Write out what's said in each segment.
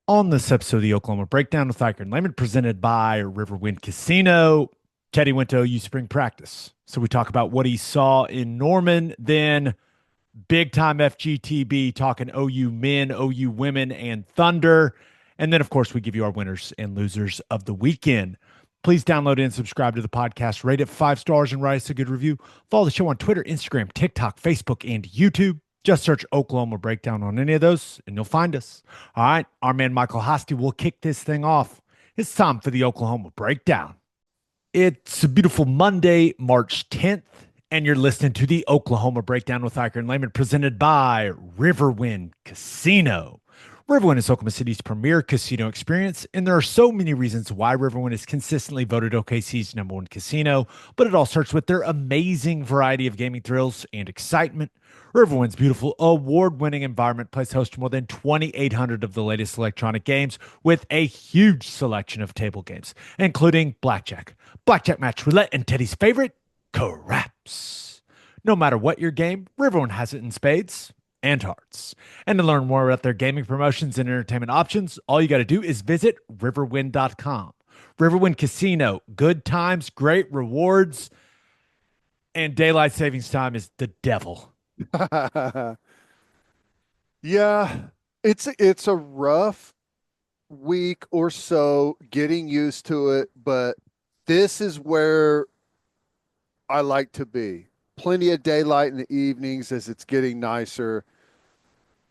On this episode of the Oklahoma Breakdown with Ikard and Lehman, presented by Riverwind Casino, Teddy went to OU spring practice. So we talk about what he saw in Norman, then big time FGTB talking OU men, OU women, and Thunder. And then, of course, we give you our winners and losers of the weekend. Please download and subscribe to the podcast. Rate it 5 stars and write us a good review. Follow the show on Twitter, Instagram, TikTok, Facebook, and YouTube. Just search Oklahoma Breakdown on any of those, and you'll find us. All right, our man Michael Hosty will kick this thing off. It's time for the Oklahoma Breakdown. It's a beautiful Monday, March 10th, and you're listening to the Oklahoma Breakdown with Ikard and Lehman, presented by Riverwind Casino. Riverwind is Oklahoma City's premier casino experience, and there are so many reasons why Riverwind is consistently voted OKC's #1 casino, but it all starts with their amazing variety of gaming thrills and excitement. Riverwind's beautiful award-winning environment plays host to more than 2,800 of the latest electronic games with a huge selection of table games, including blackjack, blackjack match roulette, and Teddy's favorite, craps. No matter what your game, Riverwind has it in spades and hearts. And to learn more about their gaming promotions and entertainment options, all you got to do is visit riverwind.com. Riverwind Casino, good times, great rewards, and daylight savings time is the devil. Yeah, it's a rough week or so getting used to it, but this is where I like to be. Plenty of daylight in the evenings as it's getting nicer.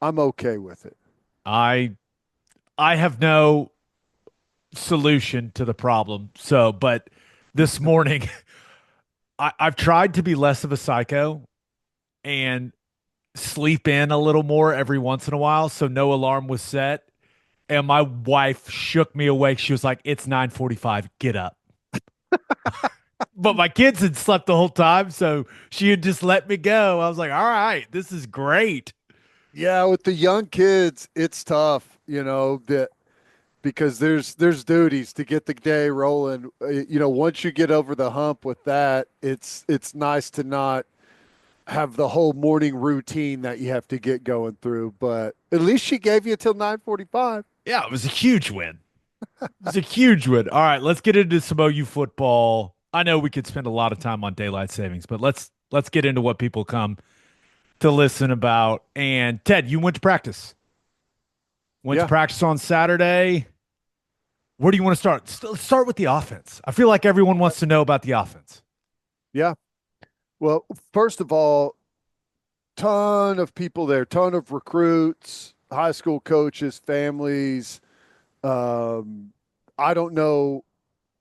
I'm okay with it. I I have no solution to the problem. So, but this morning I've tried to be less of a psycho and sleep in a little more every once in a while. So no alarm was set. And my wife shook me awake. She was like, "It's 9:45. Get up." But my kids had slept the whole time, so she had just let me go. I was like, "All right, this is great." Yeah, with the young kids, it's tough, that because there's duties to get the day rolling. Once you get over the hump with that, it's nice to not have the whole morning routine that you have to get going through. But at least she gave you till 9:45. Yeah, it was a huge win. It was a huge win. All right, let's get into some OU football. I know we could spend a lot of time on daylight savings, but let's get into what people come to listen about. And Ted, you went to practice. Went to Yeah, practice on Saturday. Where do you want to start? Let's start with the offense. I feel like everyone wants to know about the offense. yeah. Well, first of all, ton of people there, ton of recruits, high school coaches, families. Um, I don't know.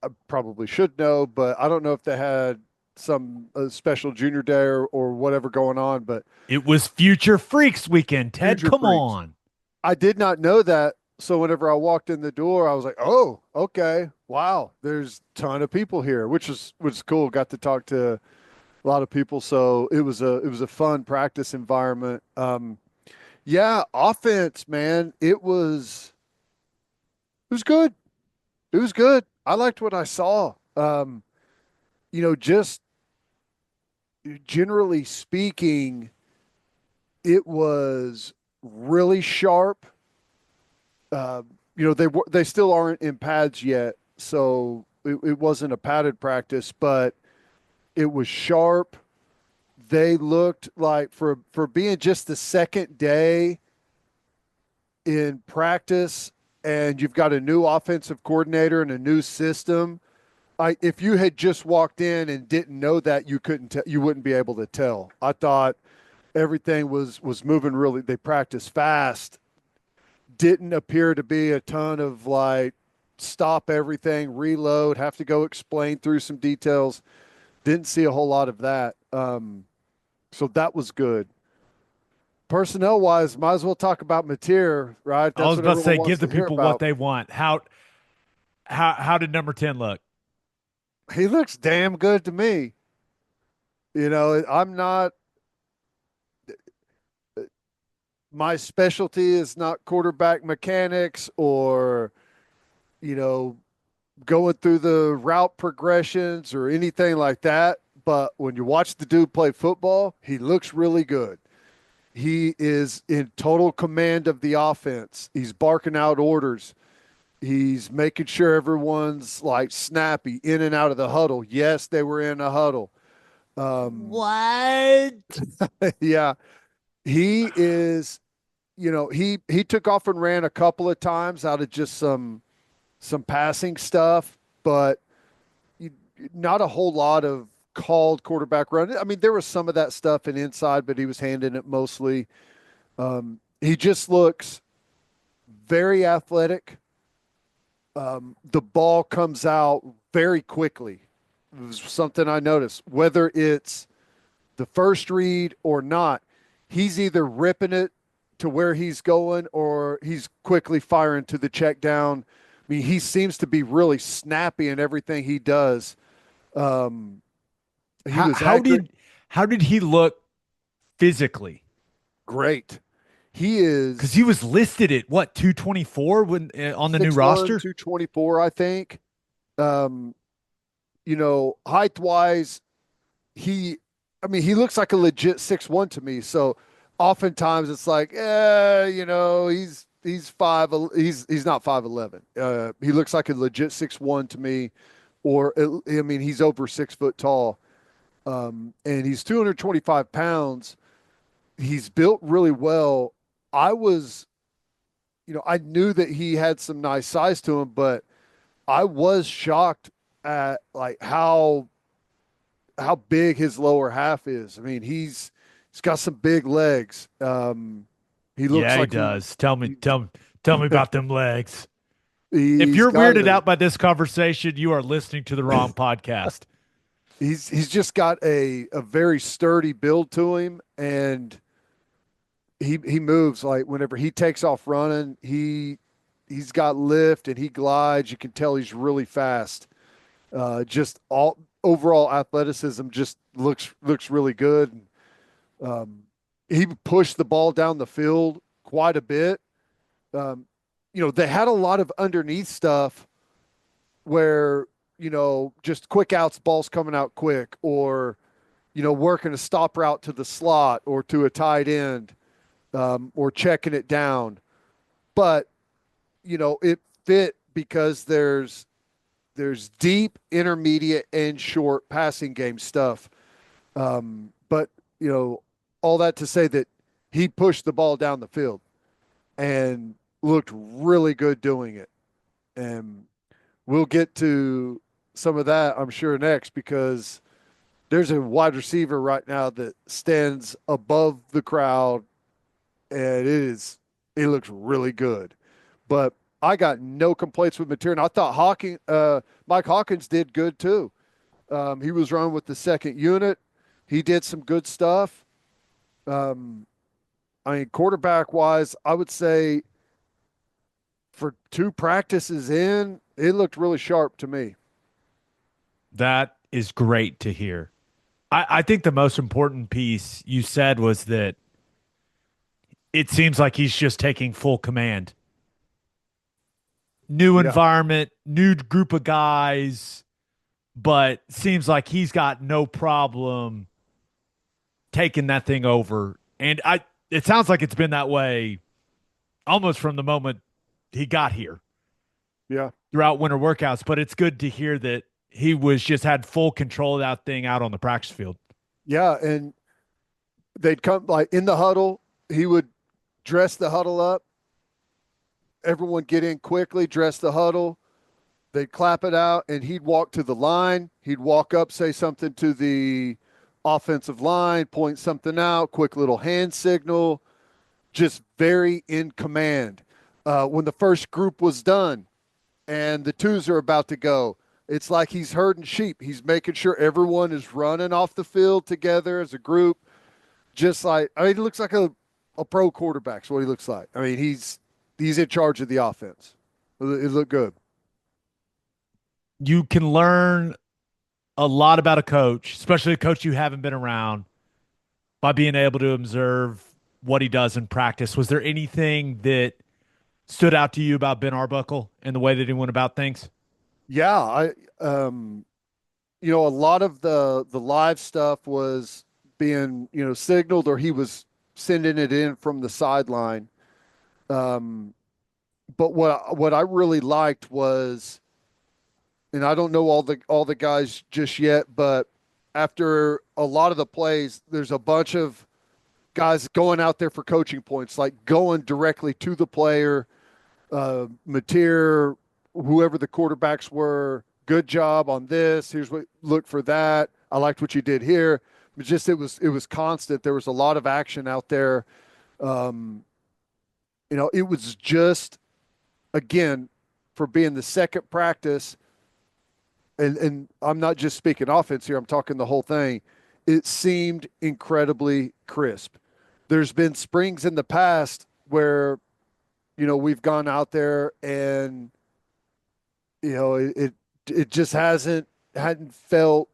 I probably should know, but I don't know if they had some special junior day or whatever going on. But It was Future Freaks weekend, Ted. future Come freaks, on. I did not know that. So whenever I walked in the door, I was like, "Oh, okay, wow." There's a ton of people here, which was cool. Got to talk to a lot of people, so it was a fun practice environment. Yeah, offense, man, it was good. It was good. I liked what I saw. Just generally speaking, it was really sharp. They still aren't in pads yet, so it wasn't a padded practice, but it was sharp. They looked like for being just the second day in practice, and you've got a new offensive coordinator and a new system. If you had just walked in and didn't know that, you wouldn't be able to tell. I thought everything was moving really. They practiced fast. Didn't appear to be a ton of like stop everything, reload, have to go explain through some details. Didn't see a whole lot of that. So that was good. Personnel wise, might as well talk about Mateer, right? I That's was what about to everyone say, wants give to the hear people what about. they want. How did number 10 look? He looks damn good to me. I'm not, my specialty is not quarterback mechanics or, you know, going through the route progressions or anything like that. But when you watch the dude play football, he looks really good. He is in total command of the offense. He's barking out orders. He's making sure everyone's like snappy in and out of the huddle. Yes, they were in a huddle. What? Yeah, he is, he took off and ran a couple of times out of just some passing stuff, but you, not a whole lot of called quarterback run. I mean, there was some of that stuff in inside, but he was handing it mostly. He just looks very athletic. The ball comes out very quickly. It was something I noticed. Whether it's the first read or not, he's either ripping it to where he's going or he's quickly firing to the check down. I mean, he seems to be really snappy in everything he does. Um, he How was how accurate. did how did he look physically? Great. He Because is he was listed at what 224 when on the new 6'1", roster. 224, I think. Um, height wise, he looks like a legit 6'1" to me. So oftentimes it's like, he's five, he's not 5'11". He looks like a legit 6'1" to me, or he's over 6 foot tall. And he's 225 pounds. He's built really well. I was, I knew that he had some nice size to him, but I was shocked at like how big his lower half is. I mean, he's got some big legs. He looks Yeah, he like does. Tell me about them legs. If he's you're got weirded a out by this conversation, you are listening to the wrong podcast. he's just got a very sturdy build to him, and he moves like whenever he takes off running, he's got lift and he glides. You can tell he's really fast. Just all overall athleticism just looks really good. Um, he pushed the ball down the field quite a bit. Um, they had a lot of underneath stuff where, just quick outs, balls coming out quick, or, working a stop route to the slot or to a tight end, or checking it down. But, it fit because there's deep, intermediate, and short passing game stuff. But, all that to say that he pushed the ball down the field and looked really good doing it. And we'll get to some of that, I'm sure, next, because there's a wide receiver right now that stands above the crowd, and it looks really good. But I got no complaints with material. I thought Mike Hawkins did good too. He was running with the second unit. He did some good stuff. Um, quarterback wise, I would say for two practices in, it looked really sharp to me. That is great to hear. I think the most important piece you said was that it seems like he's just taking full command. New Yeah. environment, new group of guys, but seems like he's got no problem taking that thing over. And it sounds like it's been that way almost from the moment he got here Yeah. throughout winter workouts, but it's good to hear that he was just had full control of that thing out on the practice field. Yeah. And they'd come like in the huddle, he would dress the huddle up. Everyone get in quickly, dress the huddle. They'd clap it out, and he'd walk to the line. He'd walk up, say something to the offensive line, point something out, quick little hand signal, just very in command. When the first group was done and the twos are about to go, it's like he's herding sheep. He's making sure everyone is running off the field together as a group. Just like, he looks like a pro quarterback. Is what he looks like. I mean, he's in charge of the offense. It looked good. You can learn a lot about a coach, especially a coach you haven't been around, by being able to observe what he does in practice. Was there anything that stood out to you about Ben Arbuckle and the way that he went about things? Yeah, a lot of the live stuff was being, signaled, or he was sending it in from the sideline. Um, but what I really liked was, and I don't know all the guys just yet, but after a lot of the plays, there's a bunch of guys going out there for coaching points, like going directly to the player. Mateer, whoever the quarterbacks were, good job on this. Here's what look for that. I liked what you did here. It was constant. There was a lot of action out there. Um, it was just, again, for being the second practice, and I'm not just speaking offense here, I'm talking the whole thing. It seemed incredibly crisp. There's been springs in the past where, we've gone out there and, it just hadn't felt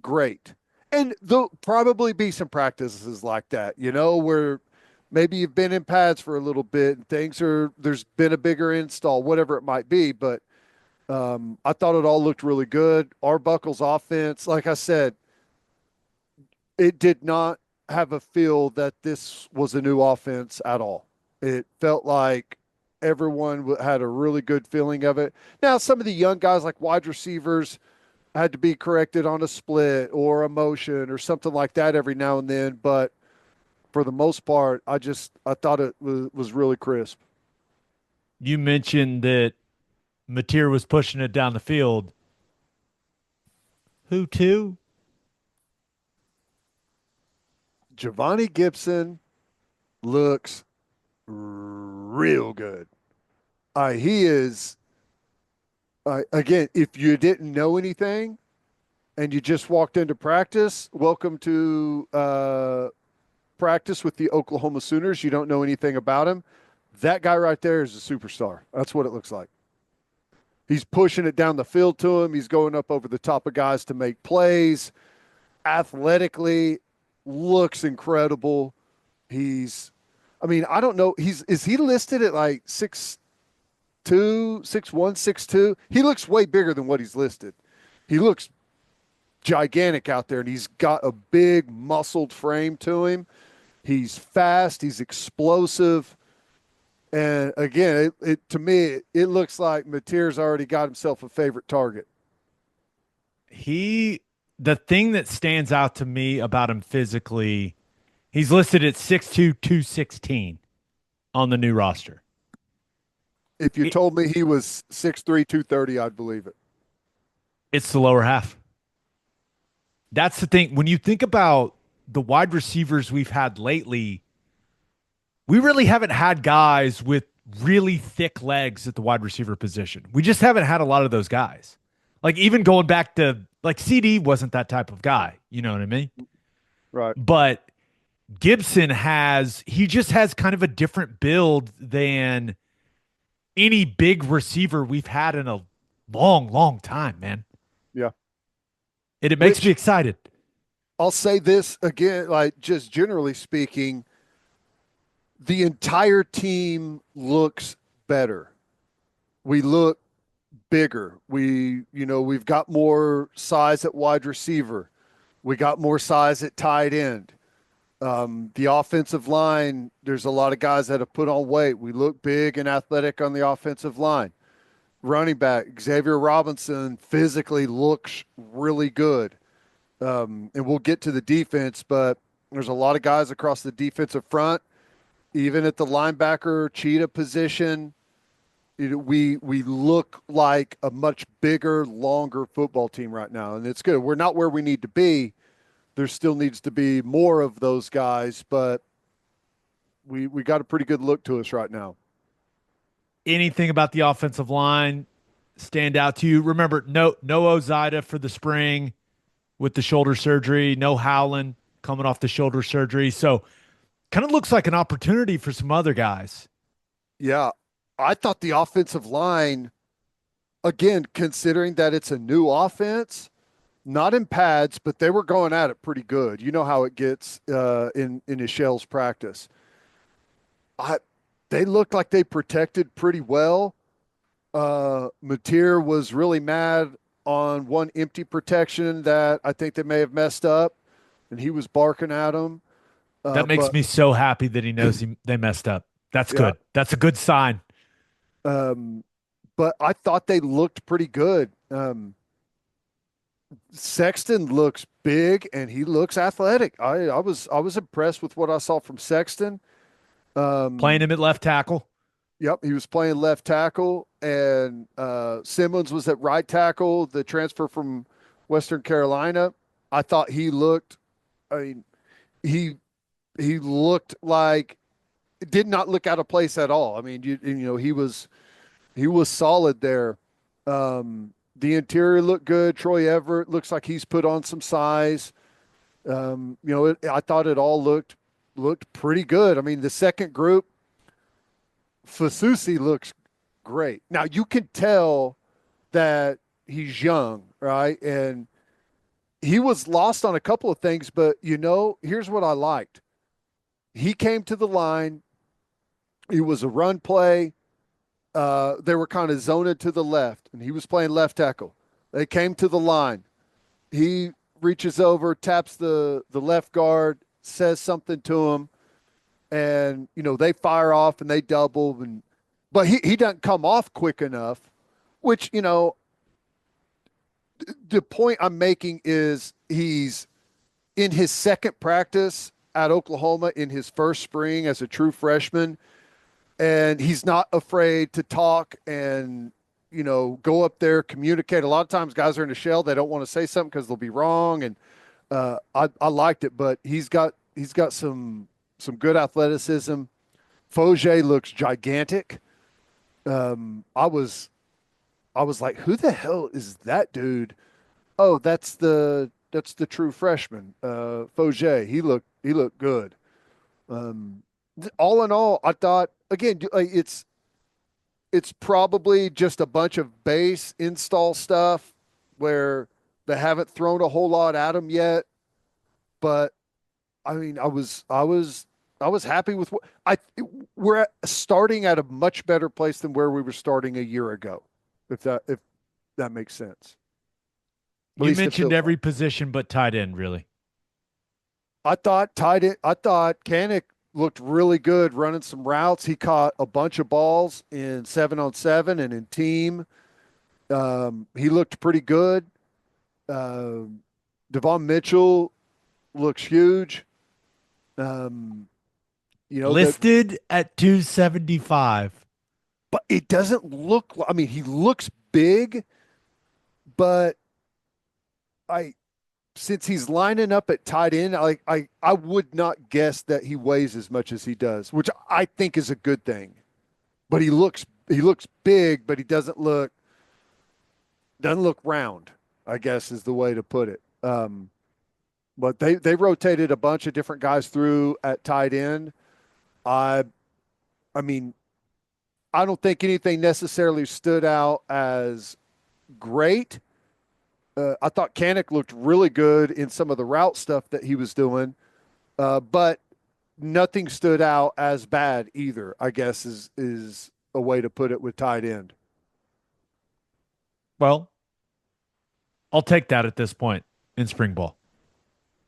great. And there'll probably be some practices like that, where maybe you've been in pads for a little bit and there's been a bigger install, whatever it might be. But I thought it all looked really good. Arbuckle's offense, like I said, it did not have a feel that this was a new offense at all. It felt like everyone had a really good feeling of it. Now, some of the young guys, like wide receivers, had to be corrected on a split or a motion or something like that every now and then. But for the most part, I thought it was really crisp. You mentioned that Mateer was pushing it down the field. Who to? Giovanni Gibson looks real good. He is, again, if you didn't know anything and you just walked into practice, welcome to practice with the Oklahoma Sooners. You don't know anything about him. That guy right there is a superstar. That's what it looks like. He's pushing it down the field to him. He's going up over the top of guys to make plays. Athletically, looks incredible. I don't know. Is he listed at like 6'2", 6'1", 6'2"? He looks way bigger than what he's listed. He looks gigantic out there, and he's got a big muscled frame to him. He's fast. He's explosive. And again, to me, it looks like Mateer's already got himself a favorite target. The thing that stands out to me about him physically, he's listed at 6'2", 216 on the new roster. If you told me he was 6'3", 230, I'd believe it. It's the lower half. That's the thing. When you think about the wide receivers we've had lately, we really haven't had guys with really thick legs at the wide receiver position. We just haven't had a lot of those guys. Like even going back to like CD wasn't that type of guy. You know what I mean? Right. But Gibson just has kind of a different build than any big receiver we've had in a long, long time, man. Yeah. And it makes me excited. I'll say this again, like just generally speaking, the entire team looks better. We look bigger. We've got more size at wide receiver. We got more size at tight end. The offensive line, there's a lot of guys that have put on weight. We look big and athletic on the offensive line. Running back, Xavier Robinson physically looks really good. And we'll get to the defense, but there's a lot of guys across the defensive front, even at the linebacker cheetah position. We look like a much bigger, longer football team right now, and it's good. We're not where we need to be. There still needs to be more of those guys, but we got a pretty good look to us right now. Anything about the offensive line stand out to you? Remember, no Ozida for the spring with the shoulder surgery, no Howland coming off the shoulder surgery. So kind of looks like an opportunity for some other guys. Yeah. I thought the offensive line, again, considering that it's a new offense, not in pads, but they were going at it pretty good. You know how it gets in Michelle's practice. They looked like they protected pretty well. Mateer was really mad on one empty protection that I think they may have messed up, and he was barking at him. That makes But me so happy that he knows they messed up. That's yeah, good. That's a good sign. um, but I thought they looked pretty good. Sexton looks big and he looks athletic. I was impressed with what I saw from Sexton. Playing Um, him at left tackle. Yep, he was playing left tackle, and Simmons was at right tackle. The transfer from Western Carolina, I thought he looked. I mean, he he looked like did not look out of place at all. I mean, he was solid there. The interior looked good. Troy Everett looks like he's put on some size. I thought it all looked pretty good. I mean, the second group, Fasusi looks great. Now you can tell that he's young, right? And he was lost on a couple of things, but here's what I liked. He came to the line. It was a run play. They were kind of zoned to the left, and he was playing left tackle. They came to the line. He reaches over, taps the left guard, says something to him, and they fire off and they double, but he doesn't come off quick enough. Which the point I'm making is he's in his second practice at Oklahoma in his first spring as a true freshman, and he's not afraid to talk and go up there, communicate. A lot of times guys are in a shell, they don't want to say something because they'll be wrong, and I liked it. But he's got some good athleticism. Foger looks gigantic. I was like, who the hell is that dude? Oh, that's the true freshman, Foger. He looked good. Um, all in all, I thought again, it's probably just a bunch of base install stuff where they haven't thrown a whole lot at him yet. But I mean, I was happy with what we're starting at a much better place than where we were starting a year ago, if that makes sense. At You least it mentioned feels like. every position but tight end, really. I thought Kanik looked really good running some routes. He caught a bunch of balls in 7-on-7 and in team. He looked pretty good. Um, Devon Mitchell looks huge. Um, that, Listed at 275. but it doesn't look. I mean, he looks big, but I since he's lining up at tight end, I would not guess that he weighs as much as he does, which I think is a good thing. But he looks big, but he doesn't look round, I guess is the way to put it. But they rotated a bunch of different guys through at tight end. I I mean, I don't think anything necessarily stood out as great. I thought Kanik looked really good in some of the route stuff that he was doing, but nothing stood out as bad either. I guess is a way to put it with tight end. Well, I'll take that at this point in spring ball.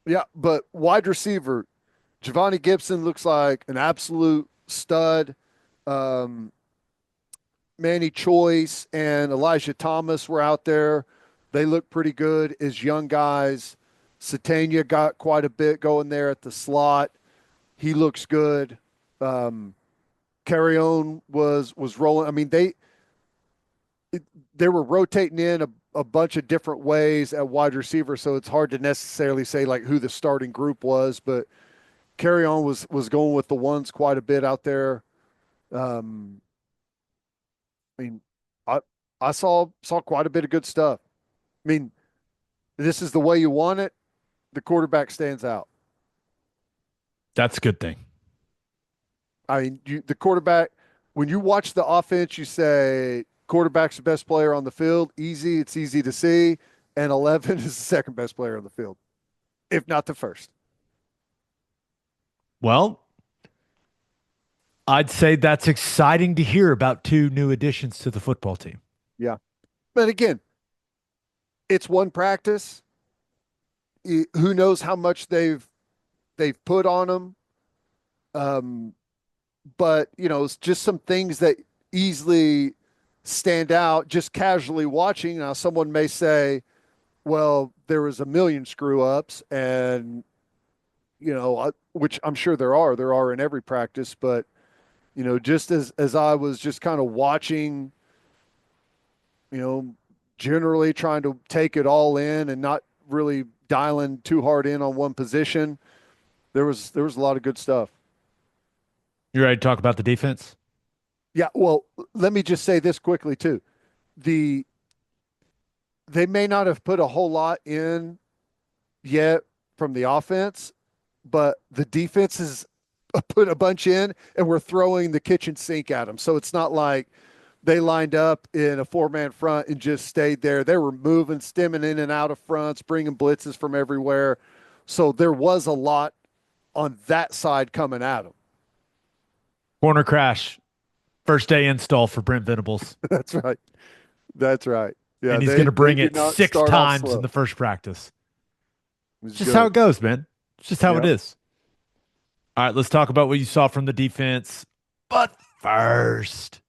Yeah, but wide receiver, Giovanni Gibson looks like an absolute stud. Um, Manny Choice and Elijah Thomas were out there. They look pretty good as young guys. Satania got quite a bit going there at the slot. He looks good. Carrion was rolling. I mean, they were rotating in a bunch of different ways at wide receiver, so it's hard to necessarily say like who the starting group was, but Carrion was going with the ones quite a bit out there. Um, I mean, I I saw quite a bit of good stuff. I mean, this is the way you want it. The quarterback stands out. That's a good thing. I mean, the quarterback, when you watch the offense, you say quarterback's the best player on the field. Easy. It's easy to see. And 11 is the second best player on the field, if not the first. Well, I'd say that's exciting to hear about two new additions to the football team. Yeah. But again, it's one practice. Who knows how much they've put on them. Um, but it's just some things that easily stand out just casually watching. Now, someone may say, well, there was a million screw ups, and which I'm sure there are in every practice, but just as I was just kind of watching, you know, generally trying to take it all in and not really dialing too hard in on one position, there was a lot of good stuff. You ready to talk about the defense? Yeah, well, let me just say this quickly too. The They may not have put a whole lot in yet from the offense, but the defense has put a bunch in, and we're throwing the kitchen sink at them. So it's not like they lined up in a four-man front and just stayed there. They were moving, stemming in and out of fronts, bringing blitzes from everywhere. So there was a lot on that side coming at them. Corner crash, first day install for Brent Venables. That's right. That's right. Yeah, And he's they going to they bring did it not six start off times in slow. the first practice. It was It's just how good. it goes, man. It's just how it Yep. is. All right, let's talk about what you saw from the defense. But first,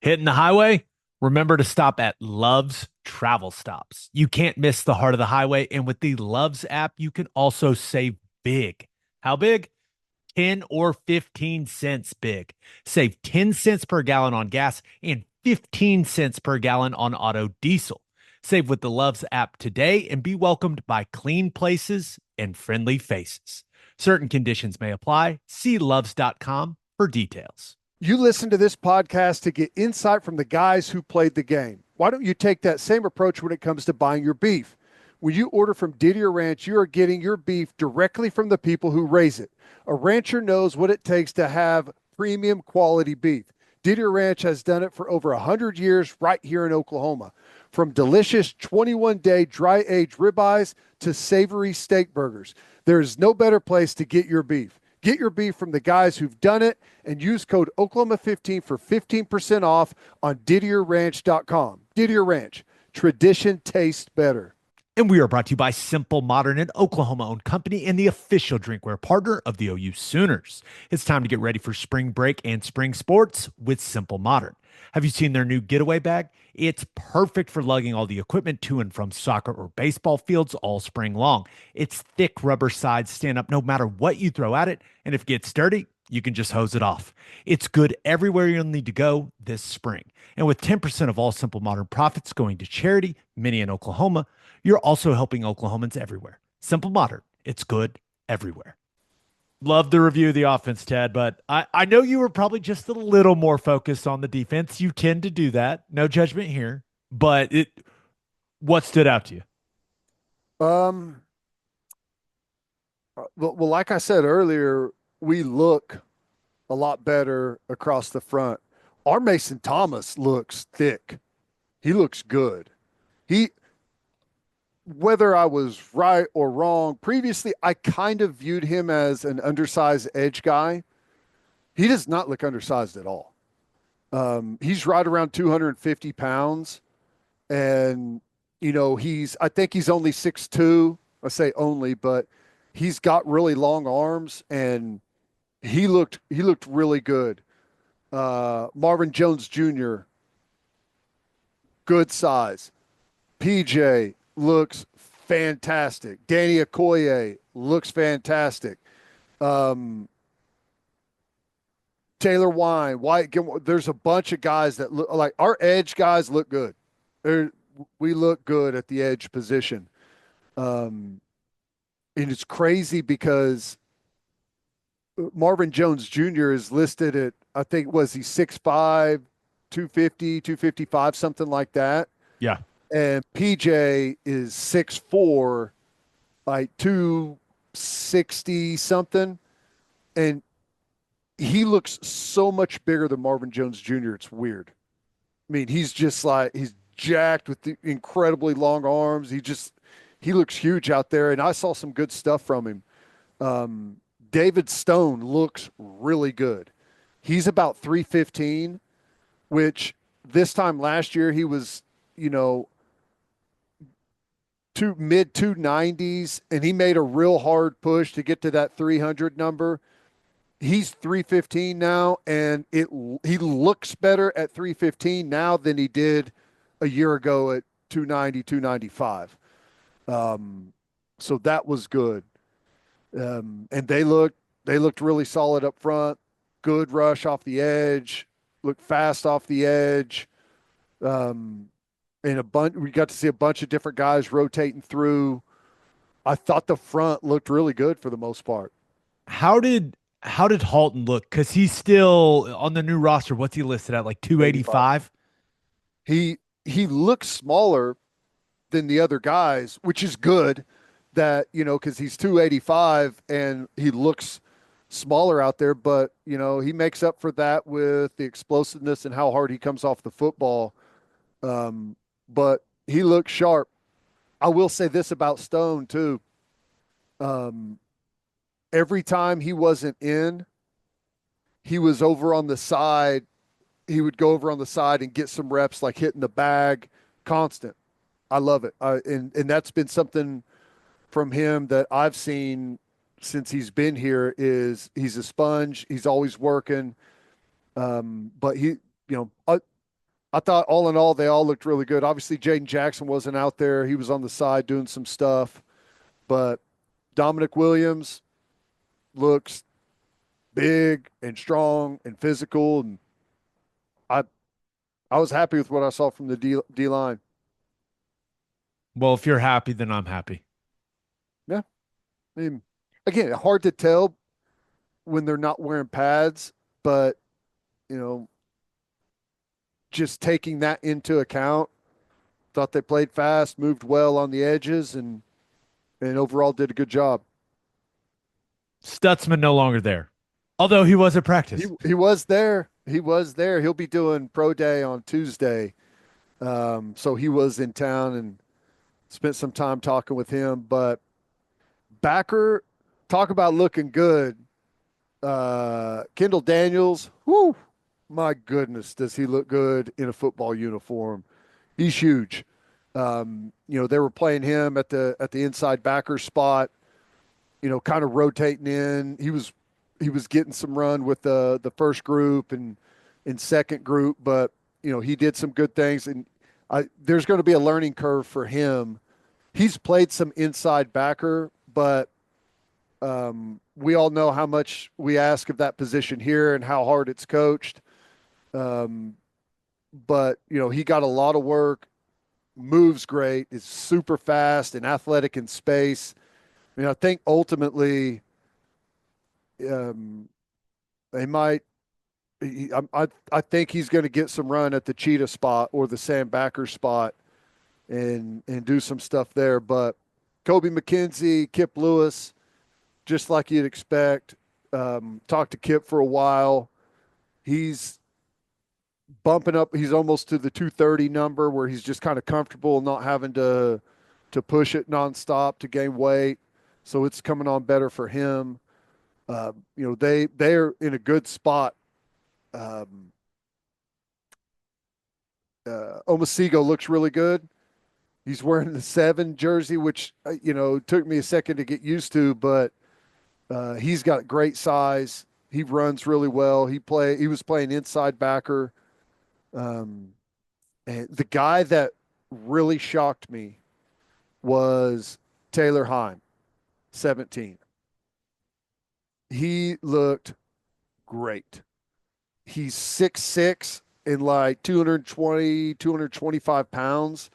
hitting the highway, remember to stop at Love's Travel Stops. You can't miss the heart of the highway. And with the Love's app, you can also save big. How big? 10 or 15 cents big. Save 10 cents per gallon on gas and 15 cents per gallon on auto diesel. Save with the Love's app today and be welcomed by clean places and friendly faces. Certain conditions may apply. See loves.com for details. You listen to this podcast to get insight from the guys who played the game. Why don't you take that same approach when it comes to buying your beef? When you order from Didier Ranch, you are getting your beef directly from the people who raise it. A rancher knows what it takes to have premium quality beef. Didier Ranch has done it for over 100 years right here in Oklahoma. From delicious 21-day dry-aged ribeyes to savory steak burgers, there is no better place to get your beef. Get your beef from the guys who've done it and use code Oklahoma15 for 15% off on DidierRanch.com. Didier Ranch, tradition tastes better. And we are brought to you by Simple Modern, an Oklahoma-owned company and the official drinkware partner of the OU Sooners. It's time to get ready for spring break and spring sports with Simple Modern. Have you seen their new getaway bag? It's perfect for lugging all the equipment to and from soccer or baseball fields all spring long. Its thick rubber sides stand up no matter what you throw at it, and if it gets dirty, you can just hose it off. It's good everywhere you'll need to go this spring. And with 10% of all Simple Modern profits going to charity, many in Oklahoma, you're also helping Oklahomans everywhere. Simple Modern, it's good everywhere. Love the review of the offense, Ted, but I know you were probably just a little more focused on the defense. You tend to do that. No judgment here. But what stood out to you? Um, well, like I said earlier, we look a lot better across the front. Our Mason Thomas looks thick. He looks good. He, whether I was right or wrong, previously I kind of viewed him as an undersized edge guy. He does not look undersized at all. He's right around 250 pounds, and I think he's only 6'2". I say only, but he's got really long arms, and he looked really good. Marvin Jones Jr., good size. PJ looks fantastic. Danny Okoye looks fantastic. Um, Taylor Wine, White. There's a bunch of guys that look like our edge guys look good. They're, we look good at the edge position. Um, and it's crazy because Marvin Jones Jr. is listed at, I think, was he 6'5", 250, 255, something like that. Yeah. And PJ is 6'4", like 260 something. And he looks so much bigger than Marvin Jones Jr. It's weird. I mean, he's just like, he's jacked with the incredibly long arms. He looks huge out there. And I saw some good stuff from him. David Stone looks really good. He's about 315, which this time last year he was, mid 290s, and he made a real hard push to get to that 300 number. he's 315 now, and he looks better at 315 now than he did a year ago at 290, 295. So that was good. And they looked really solid up front. Good rush off the edge, looked fast off the edge. Um, and we got to see a bunch of different guys rotating through. I thought the front looked really good for the most part. How did Halton look? Because he's still on the new roster. What's he listed at? Like 85. 285? He looks smaller than the other guys, which is good that, because he's 285 and he looks smaller out there, but, he makes up for that with the explosiveness and how hard he comes off the football. But he looks sharp. I will say this about Stone, too. Um, every time he wasn't in, he was over on the side. He would go over on the side and get some reps, like hitting the bag, constant. I love it. And that's been something from him that I've seen since he's been here is he's a sponge. He's always working. But I thought all in all, they all looked really good. Obviously, Jaden Jackson wasn't out there. He was on the side doing some stuff. But Dominic Williams looks big and strong and physical. And I I was happy with what I saw from the D line. Well, if you're happy, then I'm happy. Yeah. I mean, again, hard to tell when they're not wearing pads, but you know, just taking that into account, thought they played fast, moved well on the edges, and overall did a good job. Stutzman no longer there, although he was at He practice. he was there. He was there. He'll be doing pro day on Tuesday. So he was in town and spent some time talking with him. But Backer, talk about looking good. Kendall Daniels, whoo, my goodness, does he look good in a football uniform? He's huge. They were playing him at the inside backer spot, kind of rotating in. He was getting some run with the first group and in second group, but he did some good things, and there's going to be a learning curve for him. He's played some inside backer, but we all know how much we ask of that position here and how hard it's coached. But he got a lot of work, moves great, is super fast and athletic in space. I think ultimately, they might. I think he's going to get some run at the cheetah spot or the Sam Backer spot, and do some stuff there. But Kobe McKenzie, Kip Lewis, just like you'd expect. Talked to Kip for a while. He's bumping up. He's almost to the 230 number where he's just kind of comfortable not having to push it nonstop to gain weight. So it's coming on better for him. They're in a good spot. Omasigo looks really good. He's wearing the 7 jersey, which took me a second to get used to, but he's got great size. He runs really well. He was playing inside backer. And the guy that really shocked me was Taylor Heim, 17. He looked great. He's 6'6" and like 220, 225 pounds,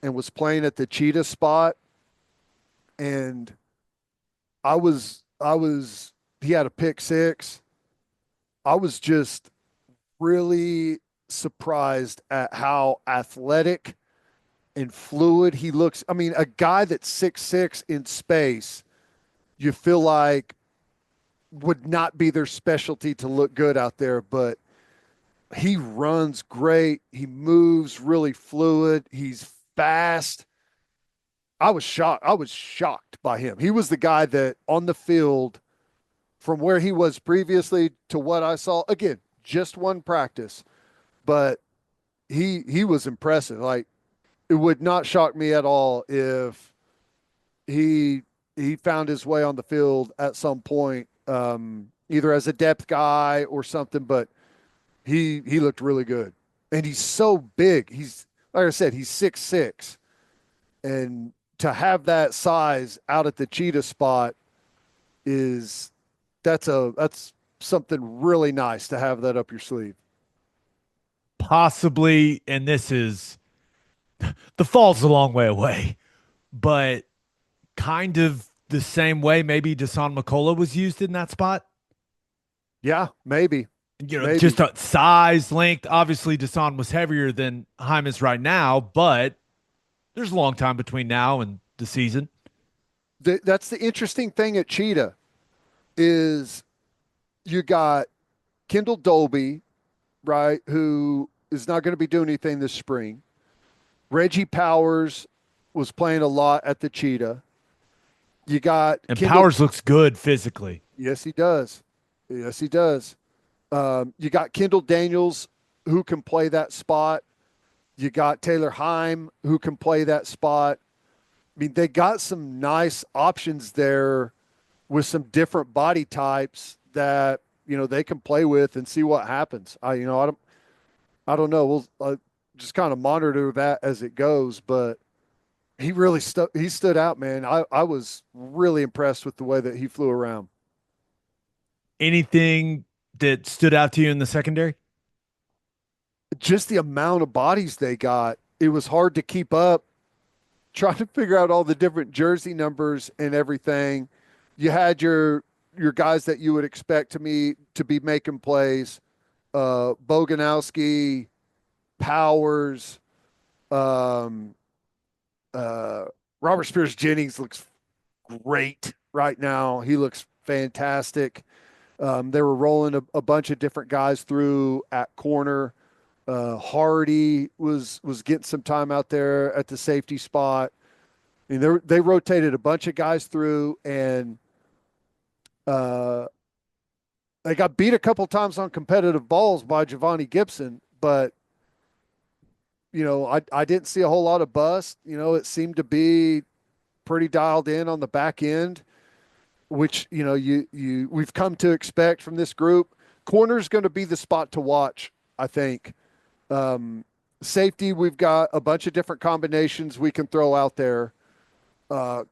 and was playing at the cheetah spot. And he had a pick six. I was just really surprised at how athletic and fluid he looks. I mean, a guy that's 6'6" in space, you feel like would not be their specialty to look good out there, but he runs great. He moves really fluid. He's fast. I was shocked. I was shocked by him. He was the guy that on the field, from where he was previously to what I saw, again, just one practice, but he was impressive. Like, it would not shock me at all if he found his way on the field at some point. either as a depth guy or something, but he looked really good. And he's so big. He's like I said, he's 6'6". And to have that size out at the cheetah spot is that's something really nice to have that up your sleeve. Possibly, and this is the fall's a long way away, but kind of the same way maybe Desan McCullough was used in that spot. Yeah, maybe. Just Maybe. a size, length. Obviously, Desan was heavier than Haim is right now, but there's a long time between now and the season. That's the interesting thing at Cheetah is you got Kendall Dolby, right, who is not going to be doing anything this spring. Reggie Powers was playing a lot at the Cheetah. You got And Kendall. Powers looks good physically. Yes, he does. Yes, he does. You got Kendall Daniels, who can play that spot. You got Taylor Heim, who can play that spot. I mean, they got some nice options there with some different body types that they can play with and see what happens. I don't know. We'll just kind of monitor that as it goes, but he stood out, man. I was really impressed with the way that he flew around. Anything that stood out to you in the secondary? Just the amount of bodies they got, it was hard to keep up. Trying to figure out all the different jersey numbers and everything. You had your guys that you would expect to be making plays. Boganowski, Powers, um, Robert Spears Jennings looks great right now. He looks fantastic. They were rolling a bunch of different guys through at corner. Hardy was getting some time out there at the safety spot. I mean, they rotated a bunch of guys through, and uh, they got beat a couple times on competitive balls by Giovanni Gibson. But I didn't see a whole lot of bust. It seemed to be pretty dialed in on the back end, which we've come to expect from this group. Corner's going to be the spot to watch, I think. Safety, we've got a bunch of different combinations we can throw out there.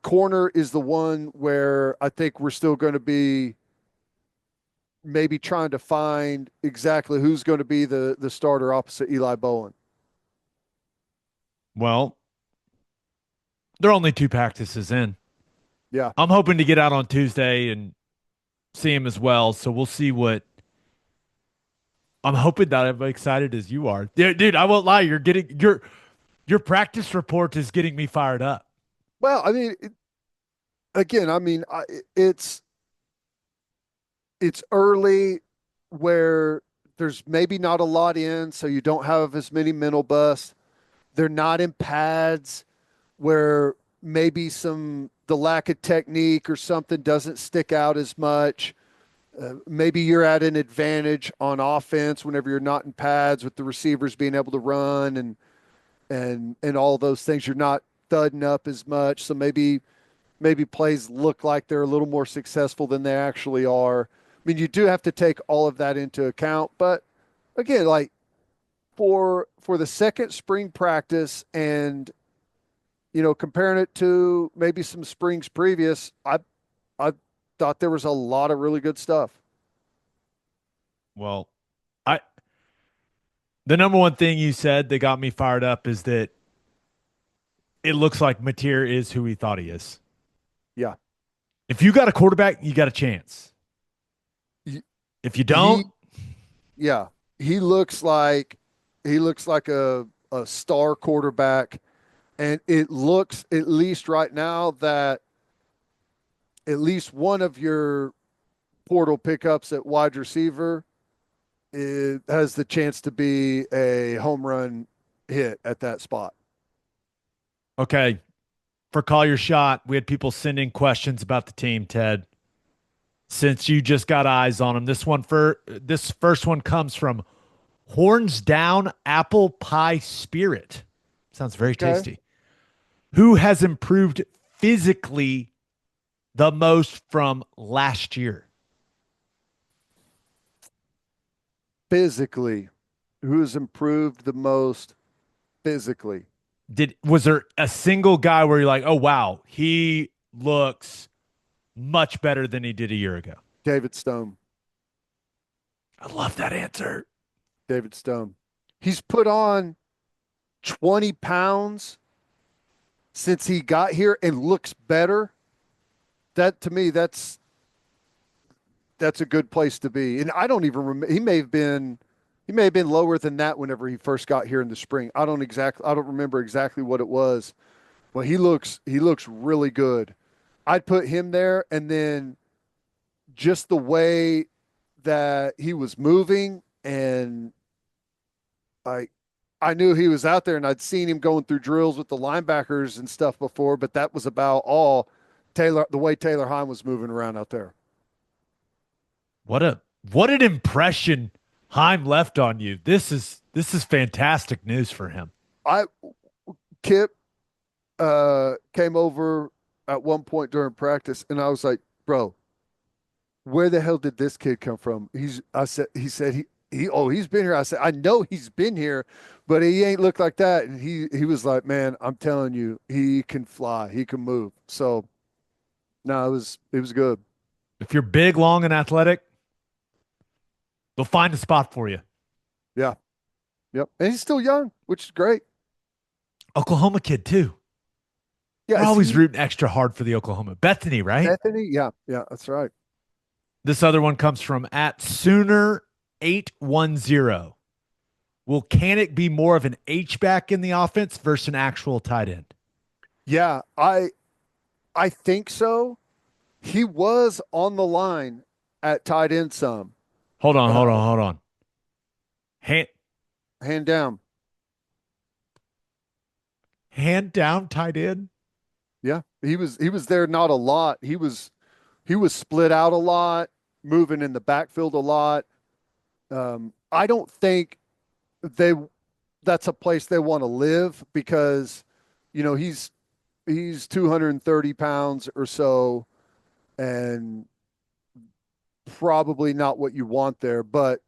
Corner is the one where I think we're still going to be maybe trying to find exactly who's going to be the starter opposite Eli Bowen. Well, they're only 2 practices in. Yeah. I'm hoping to get out on Tuesday and see him as well. So we'll see what I'm hoping that I'm excited as you are. Dude, I won't lie. You're getting your practice report is getting me fired up. Well, I mean, again, I mean, it's early where there's maybe not a lot in, so you don't have as many mental busts. They're not in pads where maybe the lack of technique or something doesn't stick out as much. Maybe you're at an advantage on offense whenever you're not in pads with the receivers being able to run and all those things. You're not thudding up as much, so maybe plays look like they're a little more successful than they actually are. I mean, you do have to take all of that into account, but again, like for the second spring practice and comparing it to maybe some springs previous, I thought there was a lot of really good stuff. Well, I the number one thing you said that got me fired up is that it looks like Mateer is who he thought he is. Yeah. If you got a quarterback, you got a chance. If you He don't, yeah, he looks like a star quarterback, and it looks, at least right now, that at least one of your portal pickups at wide receiver has the chance to be a home run hit at that spot. okay. For Call Your Shot, we had people sending questions about the team, Ted. Since you just got eyes on them, this first one comes from Horns Down Apple Pie Spirit. Sounds very Okay. tasty. Who has improved physically the most from last year? physically, who's improved the most physically? Was there a single guy where you're like, oh wow, he looks much better than he did a year ago? David Stone. I love that answer. David Stone. He's put on 20 pounds since he got here and looks better. That to me, that's a good place to be. And I don't even remember. He may have been lower than that whenever he first got here in the spring. I don't remember exactly what it was, but he looks really good. I'd put him there, and then just the way that he was moving, and I I knew he was out there, and I'd seen him going through drills with the linebackers and stuff before, but that was about all. The way Taylor Hine was moving around out there. What an impression Heim left on you. This is fantastic news for him. I Kip came over at one point during practice, and I was like, "Bro, where the hell did this kid come from?" He's been here. I said, "I know he's been here, but he ain't looked like that." And he was like, "Man, I'm telling you, he can fly, he can move." So no, it was good. If you're big, long, and athletic, they'll find a spot for you. Yeah, yep. And he's still young, which is great. Oklahoma kid too. Yeah, We're always rooting extra hard for the Oklahoma. Bethany, right? Bethany? Yeah, yeah, that's right. This other one comes from at Sooner810. Will Canick be more of an H-back in the offense versus an actual tight end? Yeah, I think so. He was on the line at tight end some. Hold on. Hand Hand down. hand down tight end. Yeah, he was there not a lot. He was split out a lot, moving in the backfield a lot. I don't think they that's a place they want to live because, he's 230 pounds or so, and probably not what you want there. But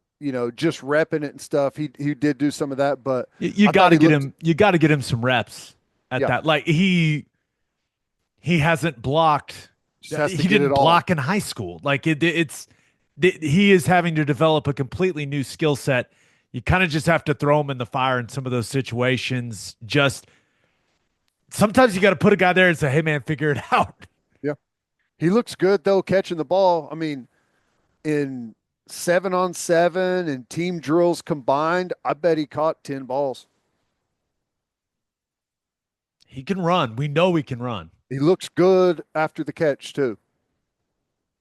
just repping it and stuff, he did do some of that. But You I got thought to he get looked, him. You got to get him some reps at yeah, that. Like he hasn't blocked. just has to He get it didn't all. block in high school. Like he is having to develop a completely new skill set. You kind of just have to throw him in the fire in some of those situations. Just sometimes you got to put a guy there and say, "Hey, man, figure it out." Yeah, he looks good though catching the ball. I mean, in 7-on-7 and team drills combined, I bet he caught 10 balls. He can run. We know he can run. He looks good after the catch too.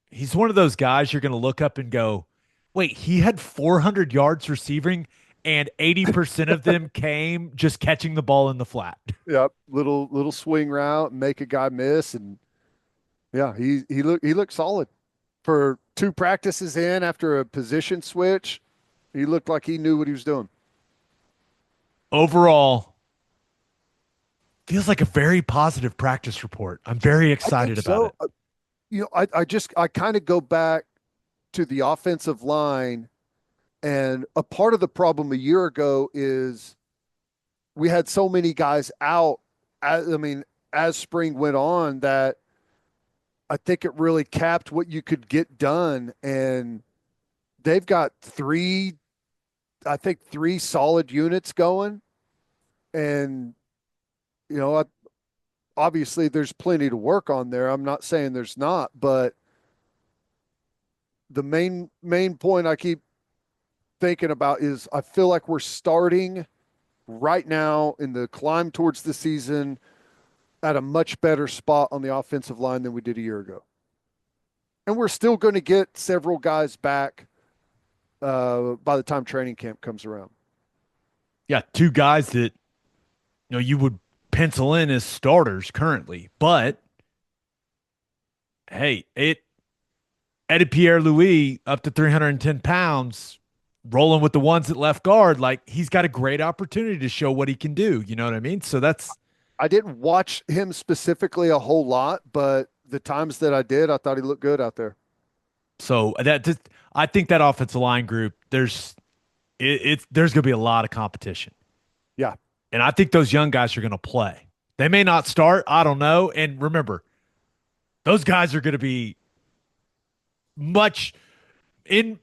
He's one of those guys you're going to look up and go, "Wait, he had 400 yards receiving, and 80% of them came just catching the ball in the flat." Yep, little swing route and make a guy miss, and yeah, he looked solid for two practices in after a position switch. He looked like he knew what he was doing. Overall, feels like a very positive practice report. I'm very I think excited about so. it. I kind of go back to the offensive line, and a part of the problem a year ago is we had so many guys out. As spring went on, that I think it really capped what you could get done. And they've got three solid units going. And, you know, obviously there's plenty to work on there. I'm not saying there's not, but the main point I keep thinking about is I feel like we're starting right now in the climb towards the season at a much better spot on the offensive line than we did a year ago. And we're still going to get several guys back by the time training camp comes around. Yeah, two guys that you would pencil in as starters currently, but hey, Eddie Pierre Louis up to 310 pounds, rolling with the ones at left guard. Like he's got a great opportunity to show what he can do. You know what I mean? So I didn't watch him specifically a whole lot, but the times that I did, I thought he looked good out there. I think that offensive line group, there's it's there's going to be a lot of competition. Yeah. And I think those young guys are going to play. They may not start. I don't know. And remember, those guys are going to be much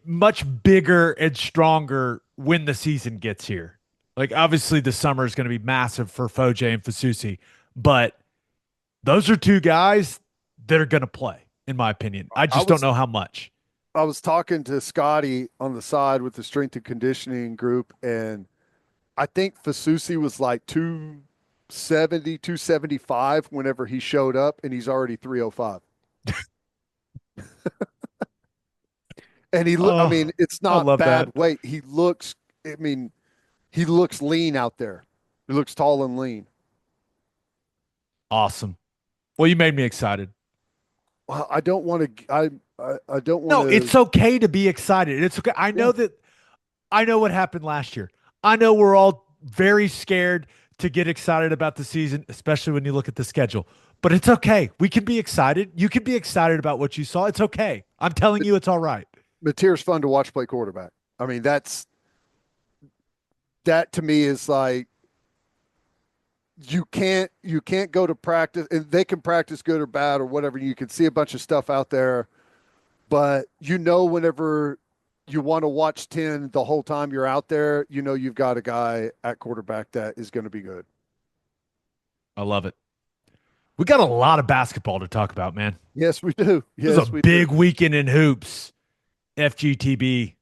much bigger and stronger when the season gets here. Like obviously the summer is going to be massive for Foje and Fasusi, but those are two guys that are going to play, in my opinion. I just don't know how much. I was talking to Scotty on the side with the strength and conditioning group, and I think Fasusi was like 270, 275 whenever he showed up, and he's already 305. And I mean, it's I not love bad that. weight. I mean, he looks lean out there. He looks tall and lean. Awesome. Well, you made me excited. Well, I don't want to, I don't want No, to. it's okay to be excited. It's okay. Yeah. I know what happened last year. I know we're all very scared to get excited about the season, especially when you look at the schedule. But it's okay. We can be excited. You can be excited about what you saw. It's okay. I'm telling you, it's all right. Mateer's fun to watch play quarterback. I mean, that to me is like, you can't go to practice, and they can practice good or bad or whatever. You can see a bunch of stuff out there, but whenever you want to watch 10 the whole time you're out there, you've got a guy at quarterback that is going to be good. I love it. We got a lot of basketball to talk about, man. Yes, we do. This is Yes, a we big do. weekend in hoops, FGTB.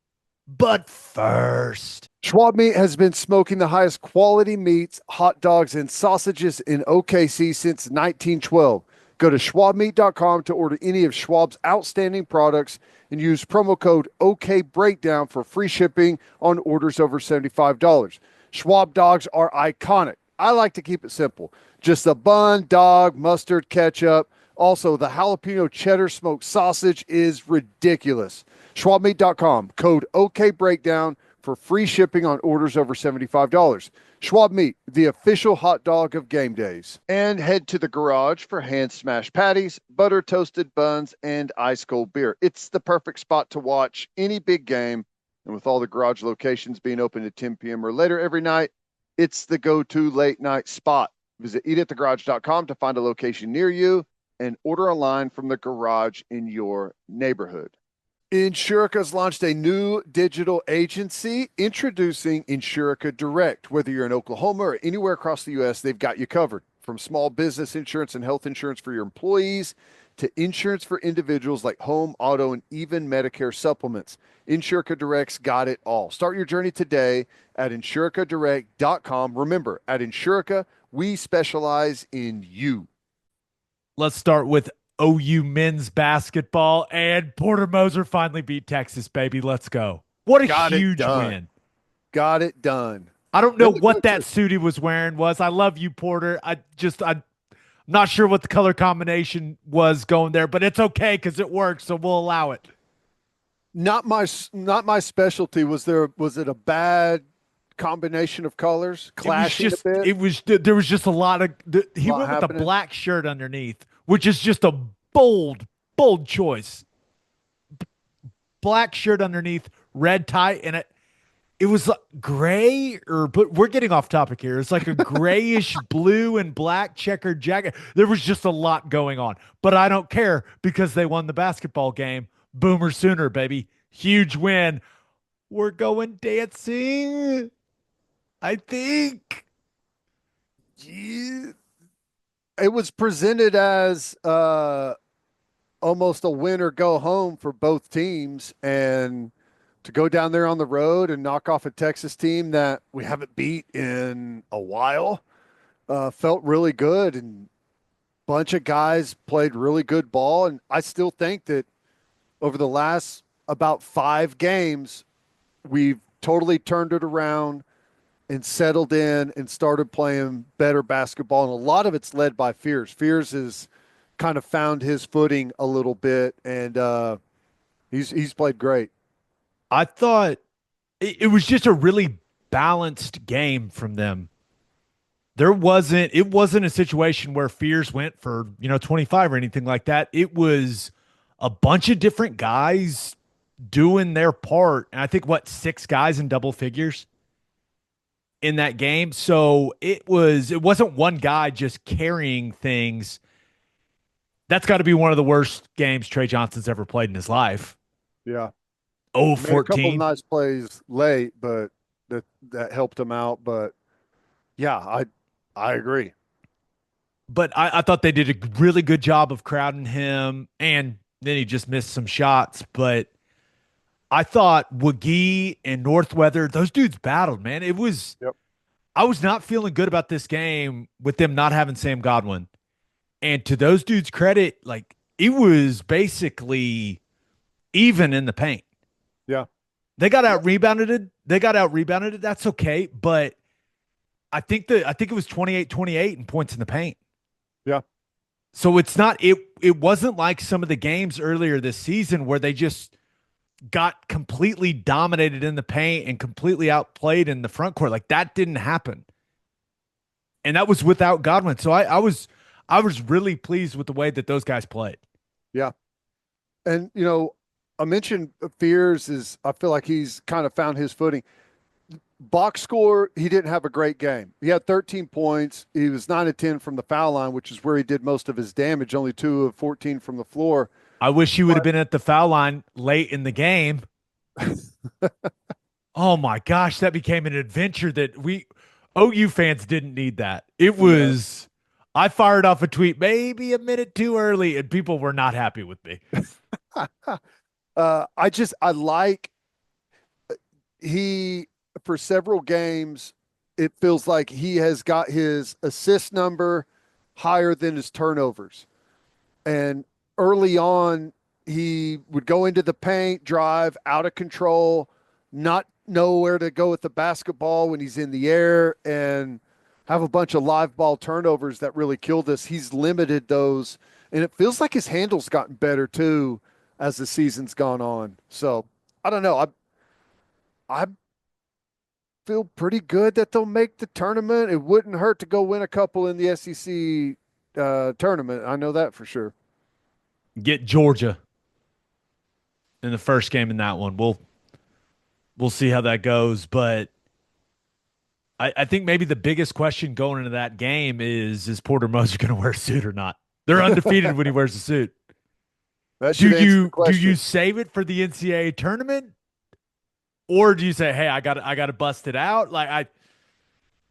But first, Schwab Meat has been smoking the highest quality meats, hot dogs, and sausages in OKC since 1912. Go to schwabmeat.com to order any of Schwab's outstanding products and use promo code OKBreakdown for free shipping on orders over $75. Schwab dogs are iconic. I like to keep it simple. Just a bun, dog, mustard, ketchup. Also, the jalapeno cheddar smoked sausage is ridiculous. Schwabmeat.com, code OKBreakdown for free shipping on orders over $75. Schwab Meat, the official hot dog of game days. And head to the garage for hand smashed patties, butter toasted buns, and ice cold beer. It's the perfect spot to watch any big game. And with all the garage locations being open at 10 p.m. or later every night, it's the go-to late night spot. Visit eatatthegarage.com to find a location near you and order online from the garage in your neighborhood. Insurica has launched a new digital agency introducing Insurica Direct. Whether you're in Oklahoma or anywhere across the U.S., they've got you covered. From small business insurance and health insurance for your employees to insurance for individuals like home, auto, and even Medicare supplements. Insurica Direct's got it all. Start your journey today at insuricadirect.com. Remember, at Insurica, we specialize in you. let's start with OU men's basketball. And Porter Moser finally beat Texas, baby. Let's go. What a huge win. Got it done. I don't know what that suit he was wearing was. I love you, Porter. I'm not sure what the color combination was going there, but it's okay because it works, so we'll allow it. Not my specialty. Was it a bad combination of colors? Clashing a bit? There was just a lot of he went with a black shirt underneath, which is just a bold choice. Black shirt underneath, red tie, and it was like gray, but we're getting off topic here. It's like a grayish blue and black checkered jacket. There was just a lot going on, but I don't care because they won the basketball game. Boomer Sooner, baby. Huge win. We're going dancing, I think. Yeah. It was presented as almost a win or go home for both teams, and to go down there on the road and knock off a Texas team that we haven't beat in a while felt really good, and a bunch of guys played really good ball. And I still think that over the last about 5 games, we've totally turned it around and settled in and started playing better basketball. And a lot of it's led by Fears. Fears has kind of found his footing a little bit, and he's played great. I thought it was just a really balanced game from them. It wasn't a situation where Fears went for, 25 or anything like that. It was a bunch of different guys doing their part. And I think what, six guys in double figures in that game. So it wasn't one guy just carrying things. That's got to be one of the worst games Trey Johnson's ever played in his life. Yeah. Oh, Made a couple of 14. nice plays late, but that helped him out. But yeah, I agree. But I thought they did a really good job of crowding him, and then he just missed some shots. But I thought Wagee and Northweather, those dudes battled, man. Yep. I was not feeling good about this game with them not having Sam Godwin. And to those dudes' credit, like it was basically even in the paint. Yeah. They got out rebounded. They got out rebounded. That's okay. But I think it was 28-28 in points in the paint. Yeah. So it wasn't like some of the games earlier this season where they just got completely dominated in the paint and completely outplayed in the front court. Like that didn't happen. And that was without Godwin. So I was really pleased with the way that those guys played. Yeah. And I mentioned Fears is I feel like he's kind of found his footing. Box score, he didn't have a great game. He had 13 points. He was 9 of 10 from the foul line, which is where he did most of his damage, only 2 of 14 from the floor. I wish he would have been at the foul line late in the game. Oh my gosh, that became an adventure that OU fans didn't need that. It was I fired off a tweet maybe a minute too early and people were not happy with me. I like he for several games, it feels like he has got his assist number higher than his turnovers. And early on, he would go into the paint, drive out of control, not know where to go with the basketball when he's in the air, and have a bunch of live ball turnovers that really killed us. He's limited those, and it feels like his handle's gotten better too as the season's gone on. So I don't know. I feel pretty good that they'll make the tournament. It wouldn't hurt to go win a couple in the SEC tournament. I know that for sure. Get Georgia in the first game in that one. We'll see how that goes. But I think maybe the biggest question going into that game is Porter Moser going to wear a suit or not? They're undefeated when he wears a suit. That should answer the Do question. you save it for the NCAA tournament? Or do you say, hey, I got to bust it out?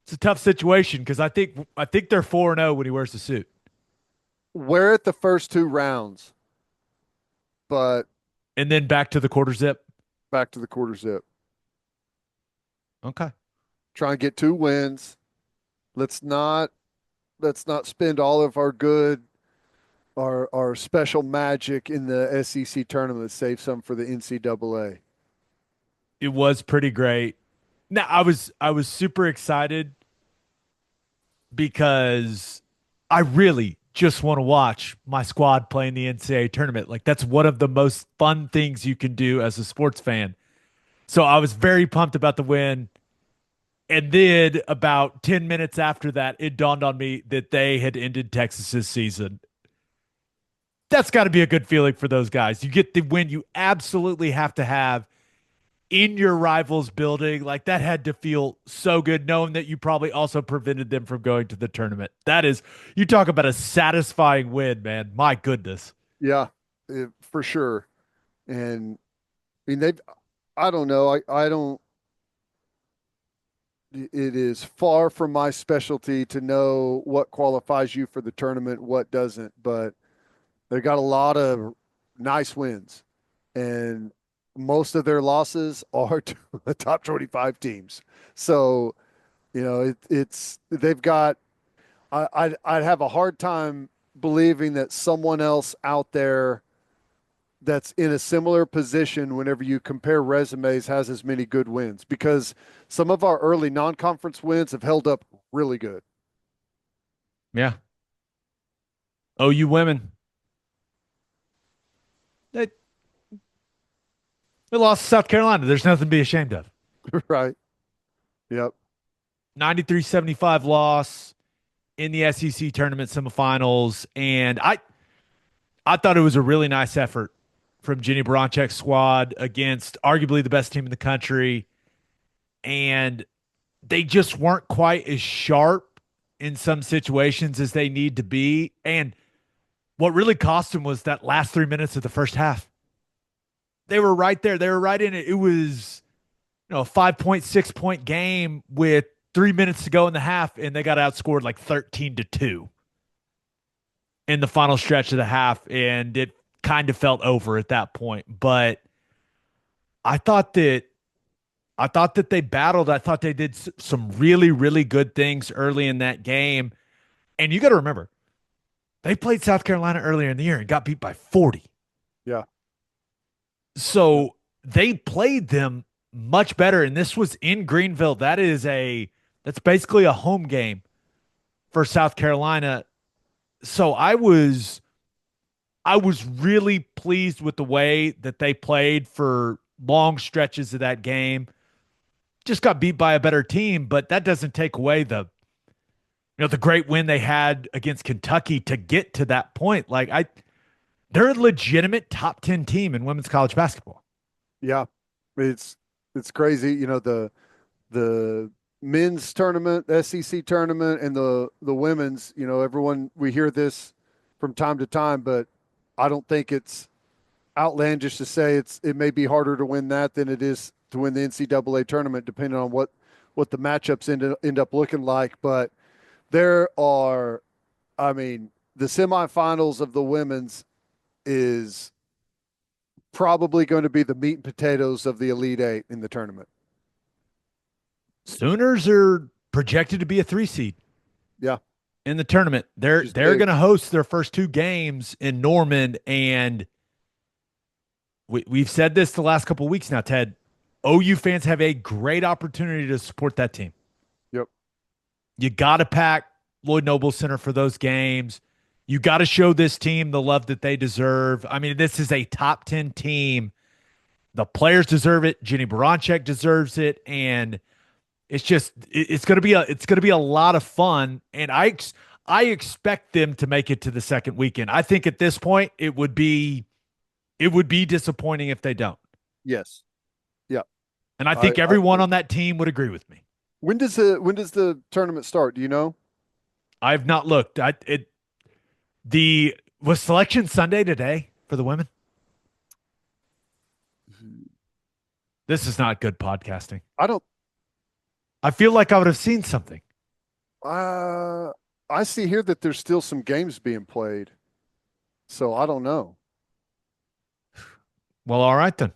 It's a tough situation because I think they're 4-0 when he wears the suit. Wear it the first 2 rounds, but And then back to the quarter zip. back to the quarter zip. Okay. Try and get 2 wins. Let's not spend all of our good our special magic in the SEC tournament. Save some for the NCAA. It was pretty great. Now I was super excited because I really just want to watch my squad play in the NCAA tournament. Like that's one of the most fun things you can do as a sports fan. So I was very pumped about the win. And then about 10 minutes after that, it dawned on me that they had ended Texas's season. That's got to be a good feeling for those guys. You get the win you absolutely have to have in your rival's building. Like that had to feel so good knowing that you probably also prevented them from going to the tournament. That is, you talk about a satisfying win, man. My goodness. Yeah, for sure. And I mean, I don't know. I don't, it is far from my specialty to know what qualifies you for the tournament, what doesn't, but they got a lot of nice wins. And most of their losses are to the top 25 teams. So, they've got, I'd have a hard time believing that someone else out there that's in a similar position whenever you compare resumes has as many good wins because some of our early non-conference wins have held up really good. Yeah. OU women. They lost to South Carolina. There's nothing to be ashamed of. Right. Yep. 93-75 loss in the SEC tournament semifinals. And I thought it was a really nice effort from Jenny Bronchek's squad against arguably the best team in the country, and they just weren't quite as sharp in some situations as they need to be. And what really cost them was that last 3 minutes of the first half. They were right there. They were right in it. It was, a 5.6 point game with 3 minutes to go in the half, and they got outscored like 13-2 in the final stretch of the half, and it kind of felt over at that point. But I thought that they battled. I thought they did some really, really good things early in that game. And you got to remember, they played South Carolina earlier in the year and got beat by 40. Yeah. So they played them much better. And this was in Greenville. That's basically a home game for South Carolina. So I was really pleased with the way that they played for long stretches of that game. Just got beat by a better team, but that doesn't take away the great win they had against Kentucky to get to that point. They're a legitimate top 10 team in women's college basketball. Yeah. It's crazy. The men's tournament, the SEC tournament, and the women's, everyone, we hear this from time to time, but I don't think it's outlandish to say it may be harder to win that than it is to win the NCAA tournament, depending on what the matchups end up looking like. But the semifinals of the women's is probably going to be the meat and potatoes of the Elite Eight in the tournament. Sooners are projected to be a 3 seed. Yeah. In the tournament. They're going to host their first 2 games in Norman, and we've said this the last couple of weeks now, Ted. OU fans have a great opportunity to support that team. Yep. You got to pack Lloyd Noble Center for those games. You got to show this team the love that they deserve. I mean, this is a top 10 team. The players deserve it. Jenny Bronchek deserves it, and it's going to be a lot of fun. And I expect them to make it to the second weekend. I think at this point it would be disappointing if they don't. Yes. Yeah. And I think everyone on that team would agree with me. When does the tournament start? Do you know? I've not looked. Was Selection Sunday today for the women? This is not good podcasting. I feel like I would have seen something. I see here that there's still some games being played. So I don't know. Well, all right then.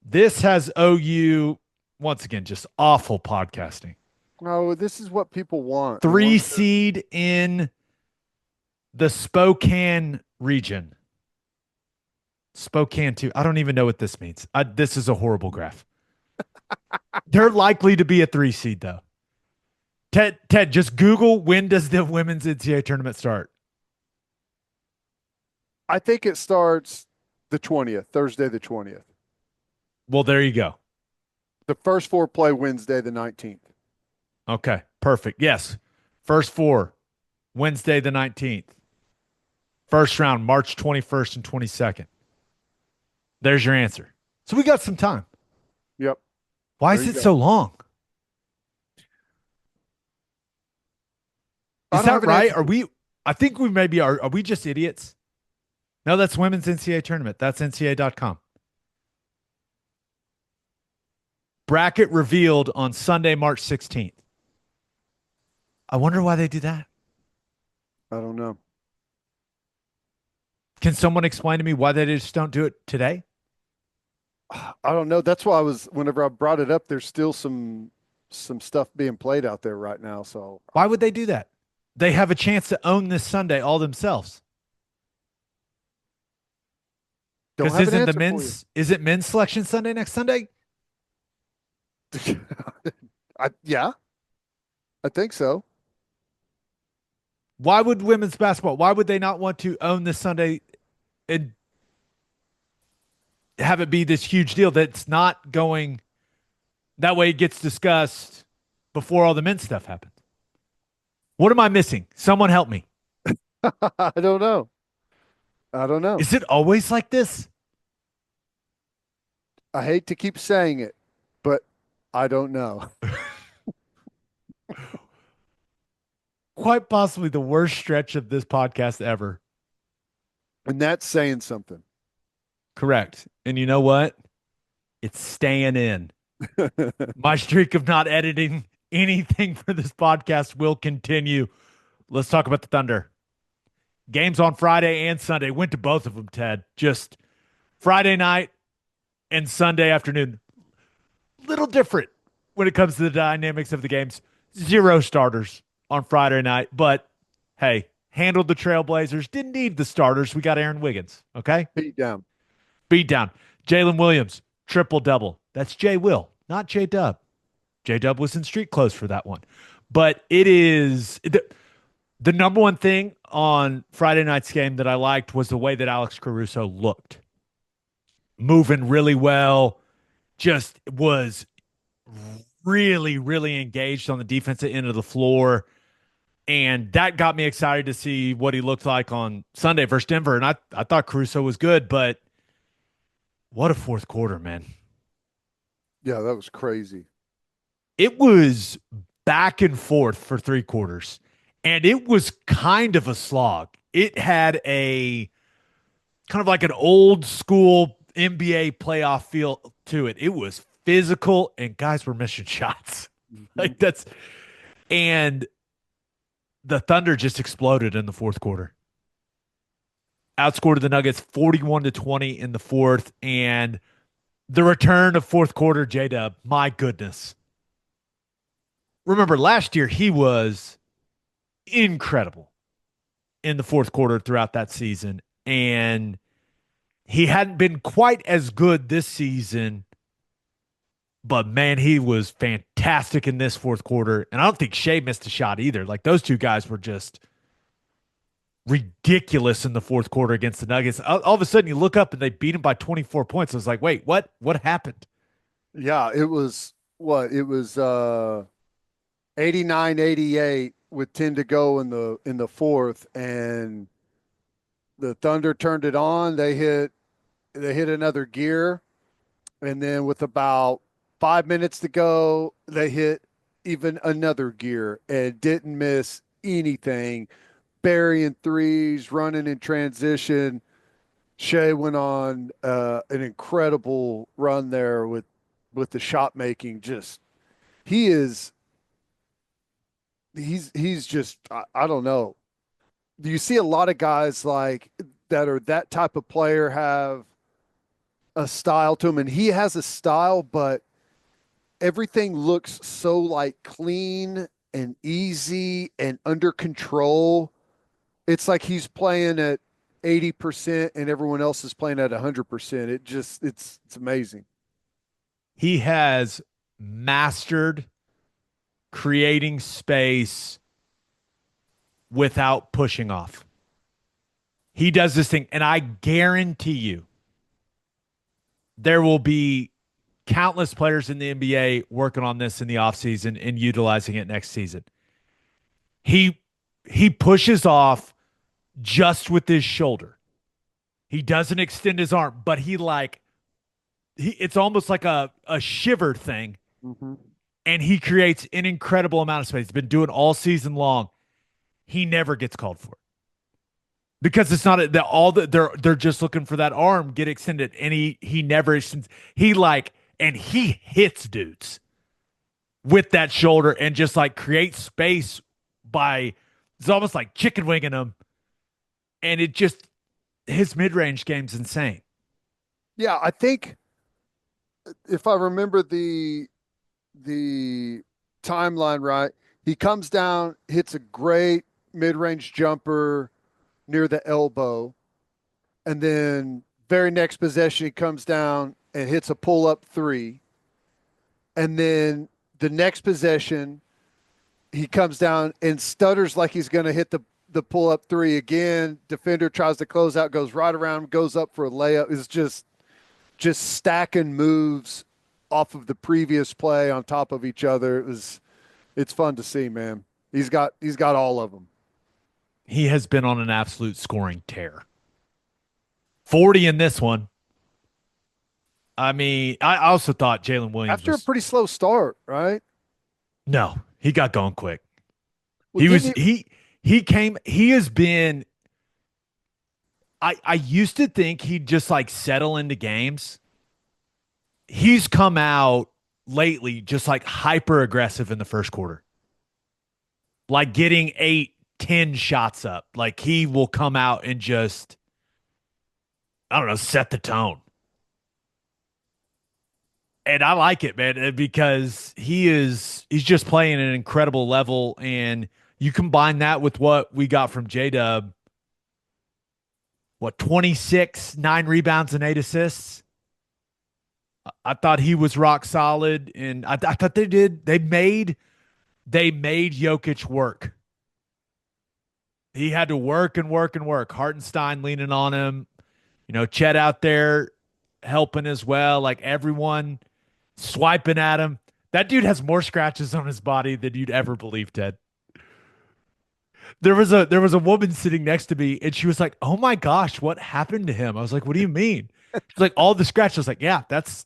This has OU, once again, just awful podcasting. No, this is what people want. 3 seed in the Spokane region. Spokane 2. I don't even know what this means. This is a horrible graph. They're likely to be a 3 seed, though. Ted, just Google when does the women's NCAA tournament start? I think it starts the 20th, Thursday the 20th. Well, there you go. The first 4 play Wednesday the 19th. Okay, perfect. Yes. First 4, Wednesday the 19th. First round, March 21st and 22nd. There's your answer. So we got some time. Yep. Why is it so long? Is that right? I think we maybe are we just idiots? No, that's women's NCAA tournament. That's NCAA.com. Bracket revealed on Sunday, March 16th. I wonder why they do that. I don't know. Can someone explain to me why they just don't do it today? I don't know. That's why whenever I brought it up, there's still some stuff being played out there right now. So why would they do that? They have a chance to own this Sunday all themselves. Because is it men's selection Sunday next Sunday? Yeah, I think so. Why would women's basketball? Why would they not want to own this Sunday and have it be this huge deal that's not going that way? It gets discussed before all the men's stuff happens. What am I missing? Someone help me. I don't know. I don't know. Is it always like this? I hate to keep saying it, but I don't know. Quite possibly the worst stretch of this podcast ever. And that's saying something. Correct. And you know what? It's staying in. My streak of not editing anything for this podcast will continue. Let's talk about the Thunder. Games on Friday and Sunday. Went to both of them, Ted. Just Friday night and Sunday afternoon. Little different when it comes to the dynamics of the games. Zero starters on Friday night, but hey, handled the Trailblazers. Didn't need the starters. We got Aaron Wiggins. Okay. Beat down. Beat down. Jalen Williams, triple double. That's J Will, not J Dub. J Dub was in street clothes for that one. But it is the number one thing on Friday night's game that I liked was the way that Alex Caruso looked. Moving really well, just was really, really engaged on the defensive end of the floor. And that got me excited to see what he looked like on Sunday versus Denver. And I thought Caruso was good, but what a fourth quarter, man. Yeah, that was crazy. It was back and forth for three quarters, and it was kind of a slog. It had a kind of like an old school NBA playoff feel to it. It was physical, and guys were missing shots. Like that's, and the Thunder just exploded in the fourth quarter. Outscored the Nuggets 41-20 in the fourth, and the return of fourth quarter J-Dub, my goodness. Remember, last year he was incredible in the fourth quarter throughout that season, and he hadn't been quite as good this season, but man, he was fantastic in this fourth quarter. And I don't think Shea missed a shot either. Like those two guys were just ridiculous in the fourth quarter against the Nuggets. All of a sudden, you look up and they beat him by 24 points. I was like, wait, what? What happened? Yeah, it was what? It was 89-88 with 10 to go in the fourth, and the Thunder turned it on. They hit another gear, and then with about 5 minutes to go, they hit even another gear and didn't miss anything. Burying threes, running in transition. Shea went on an incredible run there with the shot making. Just he is he's just I don't know. You see a lot of guys like that are that type of player have a style to him, and he has a style, but everything looks so like clean and easy and under control. It's like he's playing at 80% and everyone else is playing at 100%. It's amazing. He has mastered creating space without pushing off. He does this thing, and I guarantee you there will be countless players in the NBA working on this in the offseason and utilizing it next season. He pushes off just with his shoulder. He doesn't extend his arm, but it's almost like a shiver thing. Mm-hmm. And he creates an incredible amount of space. He's been doing all season long. He never gets called for it. Because it's not they're just looking for that arm get extended, and he never extends. And he hits dudes with that shoulder and just like creates space by it's almost like chicken winging them. And it just his mid-range game's insane. Yeah, I think if I remember the timeline right, he comes down, hits a great mid-range jumper near the elbow, and then very next possession he comes down and hits a pull-up three, and then the next possession he comes down and stutters like he's going to hit the pull-up three again. Defender tries to close out, goes right around, goes up for a layup. It's just stacking moves off of the previous play on top of each other. It's fun to see, man. He's got all of them. He has been on an absolute scoring tear. 40 in this one. I mean, I also thought Jalen Williams After a was pretty slow start, right? no, he got going quick. Well, He didn't was he? he has been I used to think he'd just like settle into games. He's come out lately just like hyper aggressive in the first quarter. Like getting 8, 10 shots up. Like he will come out and just I don't know, set the tone. And I like it, man, because he's just playing at an incredible level. And you combine that with what we got from J-Dub, what, 26, 9 rebounds and 8 assists. I thought he was rock solid, and I thought they made Jokic work. He had to work and work and work. Hartenstein leaning on him, Chet out there helping as well. Like everyone swiping at him. That dude has more scratches on his body than you'd ever believe, Ted. There was a woman sitting next to me, and she was like, "Oh my gosh, what happened to him?" I was like, "What do you mean?" She's like, "All the scratches." I was like, "Yeah, that's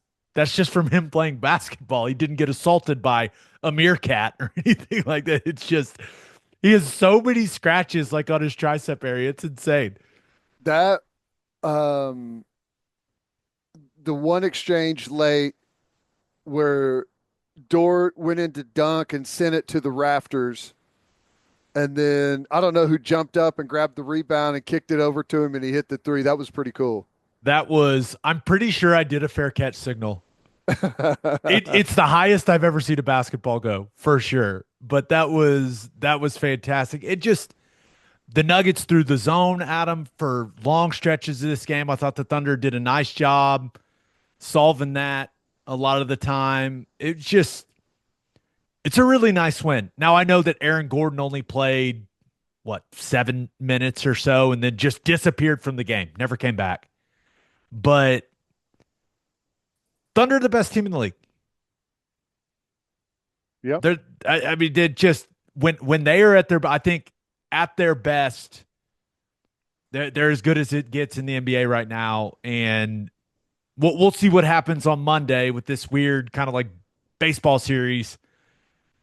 just from him playing basketball. He didn't get assaulted by a meerkat or anything like that. It's just he has so many scratches like on his tricep area. It's insane." That um the one exchange late where Dort went into dunk and sent it to the rafters. And then I don't know who jumped up and grabbed the rebound and kicked it over to him and he hit the three. That was pretty cool. I'm pretty sure I did a fair catch signal. It's the highest I've ever seen a basketball go, for sure. But that was fantastic. It just the Nuggets threw the zone at them for long stretches of this game. I thought the Thunder did a nice job solving that a lot of the time. It's a really nice win. Now I know that Aaron Gordon only played 7 minutes or so and then just disappeared from the game, never came back. But Thunder are the best team in the league. Yep. I mean, they just when they are I think at their best, they're as good as it gets in the NBA right now. And we'll see what happens on Monday with this weird kind of like baseball series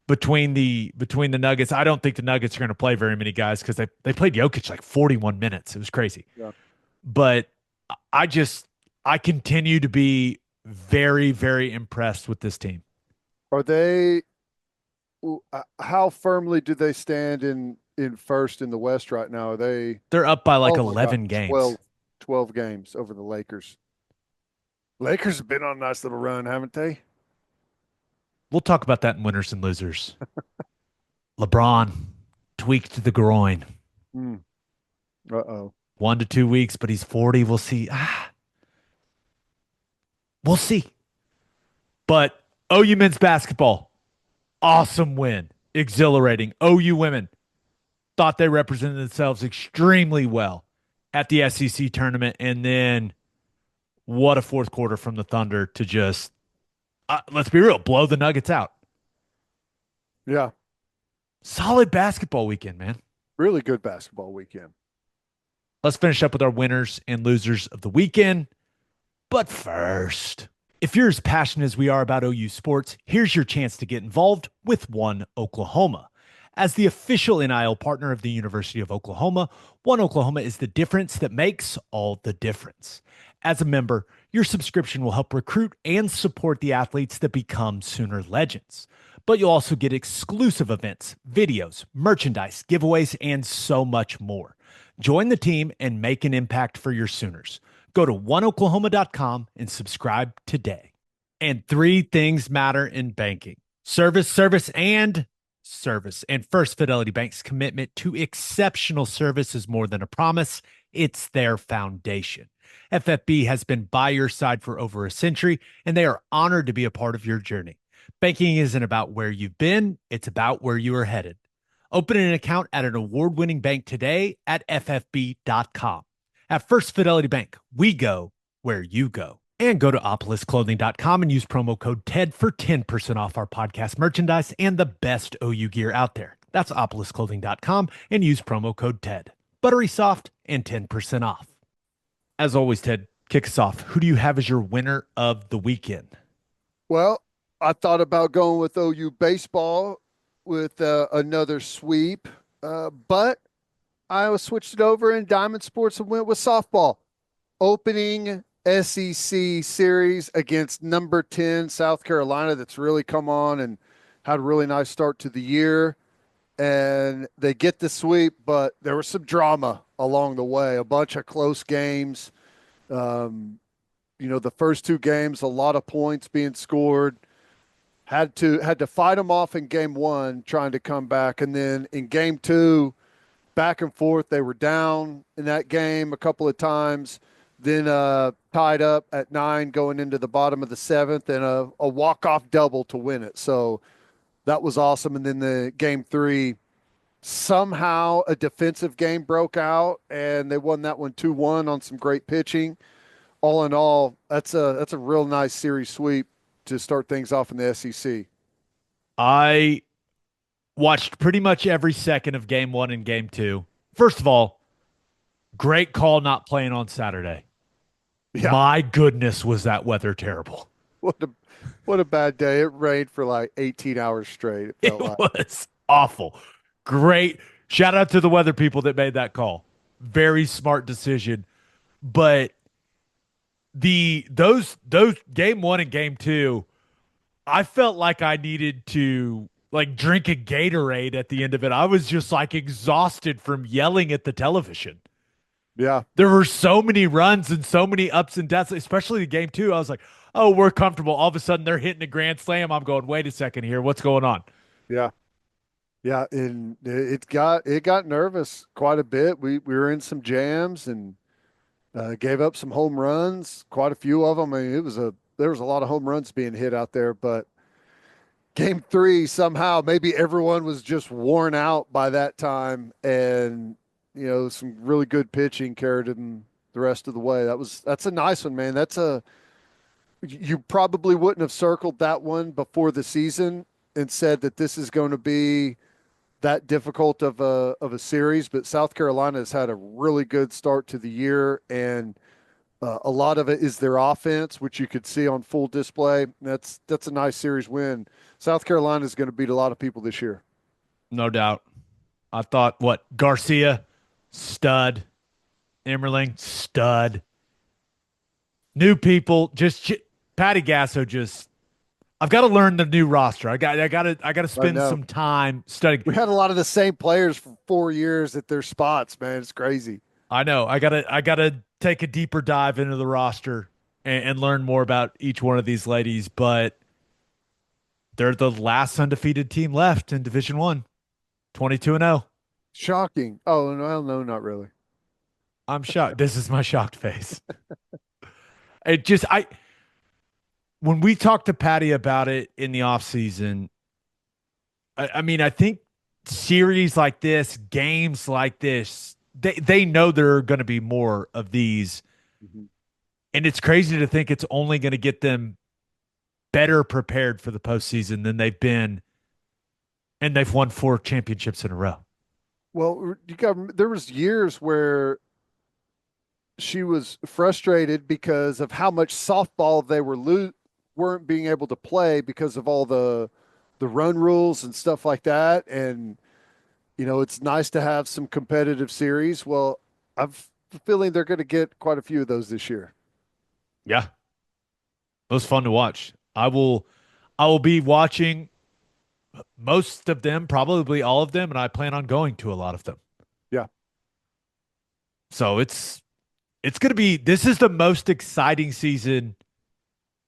between the Nuggets. I don't think the Nuggets are going to play very many guys because they played Jokic like 41 minutes. It was crazy. Yeah. But I continue to be very, very impressed with this team. Are they how firmly do they stand in first in the West right now? Are they They're up by like oh my 11 God, games. 12 games over the Lakers. Lakers have been on a nice little run, haven't they? We'll talk about that in winners and losers. LeBron tweaked the groin. Uh-oh. 1 to 2 weeks, but he's 40. We'll see. We'll see. But OU men's basketball, awesome win. Exhilarating. OU women thought they represented themselves extremely well at the SEC tournament. And then what a fourth quarter from the Thunder to just, let's be real, blow the Nuggets out. Yeah. Solid basketball weekend, man. Really good basketball weekend. Let's finish up with our winners and losers of the weekend. But first, if you're as passionate as we are about OU sports, here's your chance to get involved with One Oklahoma. As the official NIL partner of the University of Oklahoma, One Oklahoma is the difference that makes all the difference. As a member, your subscription will help recruit and support the athletes that become Sooner legends. But you'll also get exclusive events, videos, merchandise, giveaways, and so much more. Join the team and make an impact for your Sooners. Go to oneoklahoma.com and subscribe today. And 3 things matter in banking: service, service, and service. And First Fidelity Bank's commitment to exceptional service is more than a promise. It's their foundation. FFB has been by your side for over a century, and they are honored to be a part of your journey. Banking isn't about where you've been, it's about where you are headed. Open an account at an award-winning bank today at ffb.com. At First Fidelity Bank, we go where you go. And go to opolisclothing.com and use promo code TED for 10% off our podcast merchandise and the best OU gear out there. That's opolisclothing.com and use promo code TED. Buttery soft and 10% off. As always, Ted, kick us off. Who do you have as your winner of the weekend? Well, I thought about going with OU baseball with another sweep, but I switched it over in Diamond Sports and went with softball. Opening SEC series against number 10 South Carolina that's really come on and had a really nice start to the year. And they get the sweep, but there was some drama along the way, a bunch of close games. Um, the first two games, a lot of points being scored. Had to fight them off in game one, trying to come back, and then in game two, back and forth. They were down in that game a couple of times, then tied up at 9 going into the bottom of the seventh, and a walk-off double to win it. So that was awesome. And then the game three, somehow a defensive game broke out, and they won that one 2-1 on some great pitching. All in all, that's a real nice series sweep to start things off in the SEC. I watched pretty much every second of game one and game two. First of all, great call not playing on Saturday. Yeah, My goodness, was that weather terrible. what a what a bad day. It rained for like 18 hours straight. It It felt like. was awful. Great. Shout out to the weather people that made that call. Very smart decision. But those game one and game two, I felt like I needed to like drink a Gatorade at the end of it. I was just like exhausted from yelling at the television. Yeah, There were so many runs and so many ups and downs, especially the game two. I was like, oh, we're comfortable. All of a sudden they're hitting a grand slam. I'm going, wait a second here. What's going on? yeah, yeah. And it got nervous quite a bit. We were in some jams and gave up some home runs, quite a few of them. I mean, there was a lot of home runs being hit out there, but game three, somehow, maybe everyone was just worn out by that time, and some really good pitching carried them the rest of the way. That's a nice one, man. You probably wouldn't have circled that one before the season and said that this is going to be that difficult of a series, but South Carolina has had a really good start to the year, and a lot of it is their offense, which you could see on full display. That's a nice series win. South Carolina is going to beat a lot of people this year. No doubt. I thought, what, Garcia, stud. Emmerling, stud. New people, Patty Gasso just I've got to learn the new roster. I got to I spend know. some time studying. We had a lot of the same players for 4 years at their spots, man. It's crazy. I know. I gotta take a deeper dive into the roster and learn more about each one of these ladies, but they're the last undefeated team left in Division One. 22-0. Shocking. Oh, well, no, not really. I'm shocked. This is my shocked face. It just I when we talked to Patty about it in the offseason, I mean, I think series like this, games like this, they know there are going to be more of these. Mhm. And it's crazy to think it's only going to get them better prepared for the postseason than they've been. And they've won 4 championships in a row. Well, there was years where she was frustrated because of how much softball they weren't being able to play because of all the run rules and stuff like that. And it's nice to have some competitive series. Well, I've a feeling they're going to get quite a few of those this year. Yeah. It was fun to watch. I will be watching most of them, probably all of them, and I plan on going to a lot of them. Yeah. So it's going to be this is the most exciting season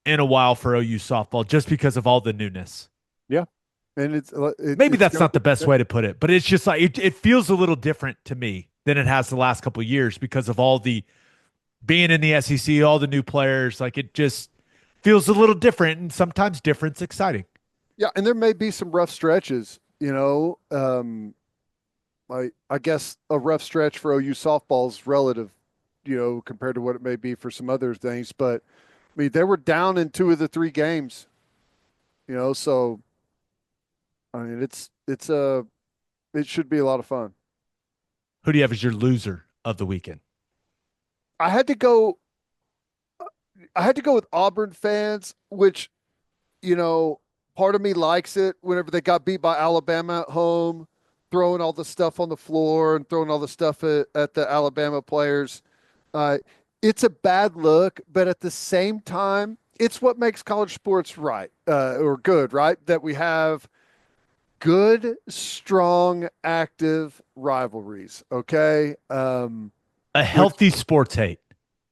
in a while for OU softball just because of all the newness. Yeah. And Maybe it's that's going not the best way to put it, but it's just like it feels a little different to me than it has the last couple of years because of all the being in the SEC, all the new players. Like it just feels a little different, and sometimes different's exciting. yeah, and there may be some rough stretches, I guess a rough stretch for OU softball is relative, compared to what it may be for some other things. But I mean, they were down in two of the three games, so I mean, it should be a lot of fun. Who do you have as your loser of the weekend? I had to go. I had to go with Auburn fans, which you know, part of me likes it whenever they got beat by Alabama at home, throwing all the stuff on the floor and throwing all the stuff at the Alabama players. Uh, it's a bad look, but at the same time, it's what makes college sports right or good, right? That we have good, strong, active rivalries. Okay. A Which healthy sports hate.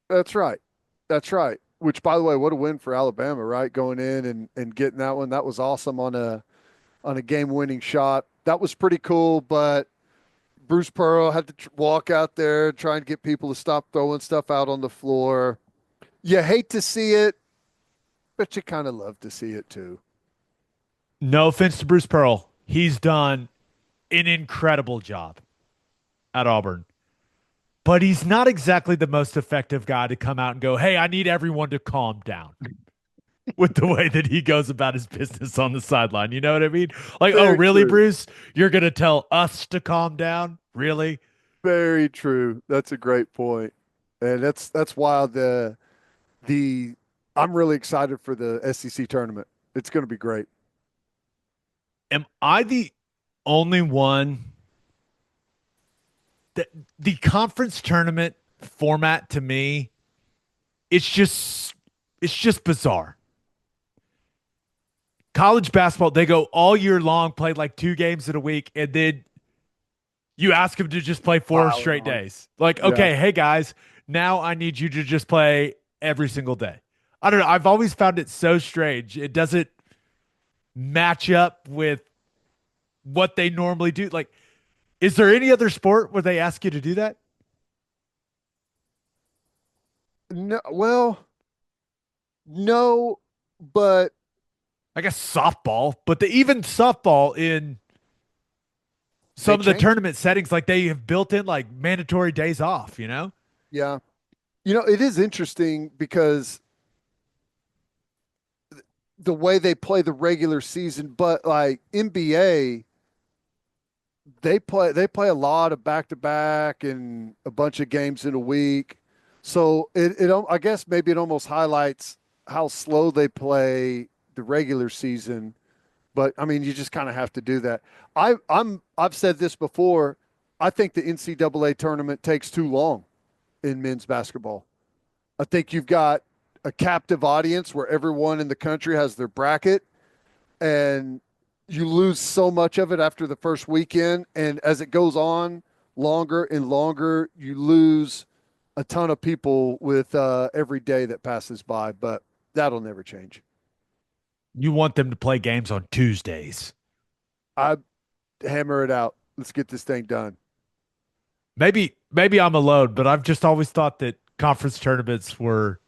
that's right. That's right. Which, by the way, what a win for Alabama, right? Going in and getting that one. That was awesome on a game winning shot. That was pretty cool. But Bruce Pearl had to walk out there trying to get people to stop throwing stuff out on the floor. You hate to see it, but you kind of love to see it too. No offense to Bruce Pearl. He's done an incredible job at Auburn. But he's not exactly the most effective guy to come out and go, hey, I need everyone to calm down with the way that he goes about his business on the sideline. You know what I mean? Like, oh, Very really, true. Bruce? You're going to tell us to calm down? Really? Very true. That's a great point. And that's why the I'm really excited for the SEC tournament. It's going to be great. Am I the only one that the conference tournament format to me, it's just bizarre. College basketball, they go all year long, play like 2 games in a week, and then you ask them to just play 4 straight On. days. Like, Yeah. okay, hey guys, now I need you to just play every single day. I don't know. I've always found it so strange. It doesn't match up with what they normally do. Like, is there any other sport where they ask you to do that? No, well, no, but I guess softball, but even softball in they some of the changed. tournament settings, like they have built in like mandatory days off, you know? Yeah. It is interesting because the way they play the regular season, but like NBA, they play a lot of back to back and a bunch of games in a week. So I guess maybe it almost highlights how slow they play the regular season. But I mean, you just kind of have to do that. I've said this before. I think the NCAA tournament takes too long in men's basketball. I think you've got a captive audience where everyone in the country has their bracket, and you lose so much of it after the first weekend. And as it goes on longer and longer, you lose a ton of people with every day that passes by. But that'll never change. You want them to play games on Tuesdays. I hammer it out. Let's get this thing done. Maybe I'm alone, but I've just always thought that conference tournaments were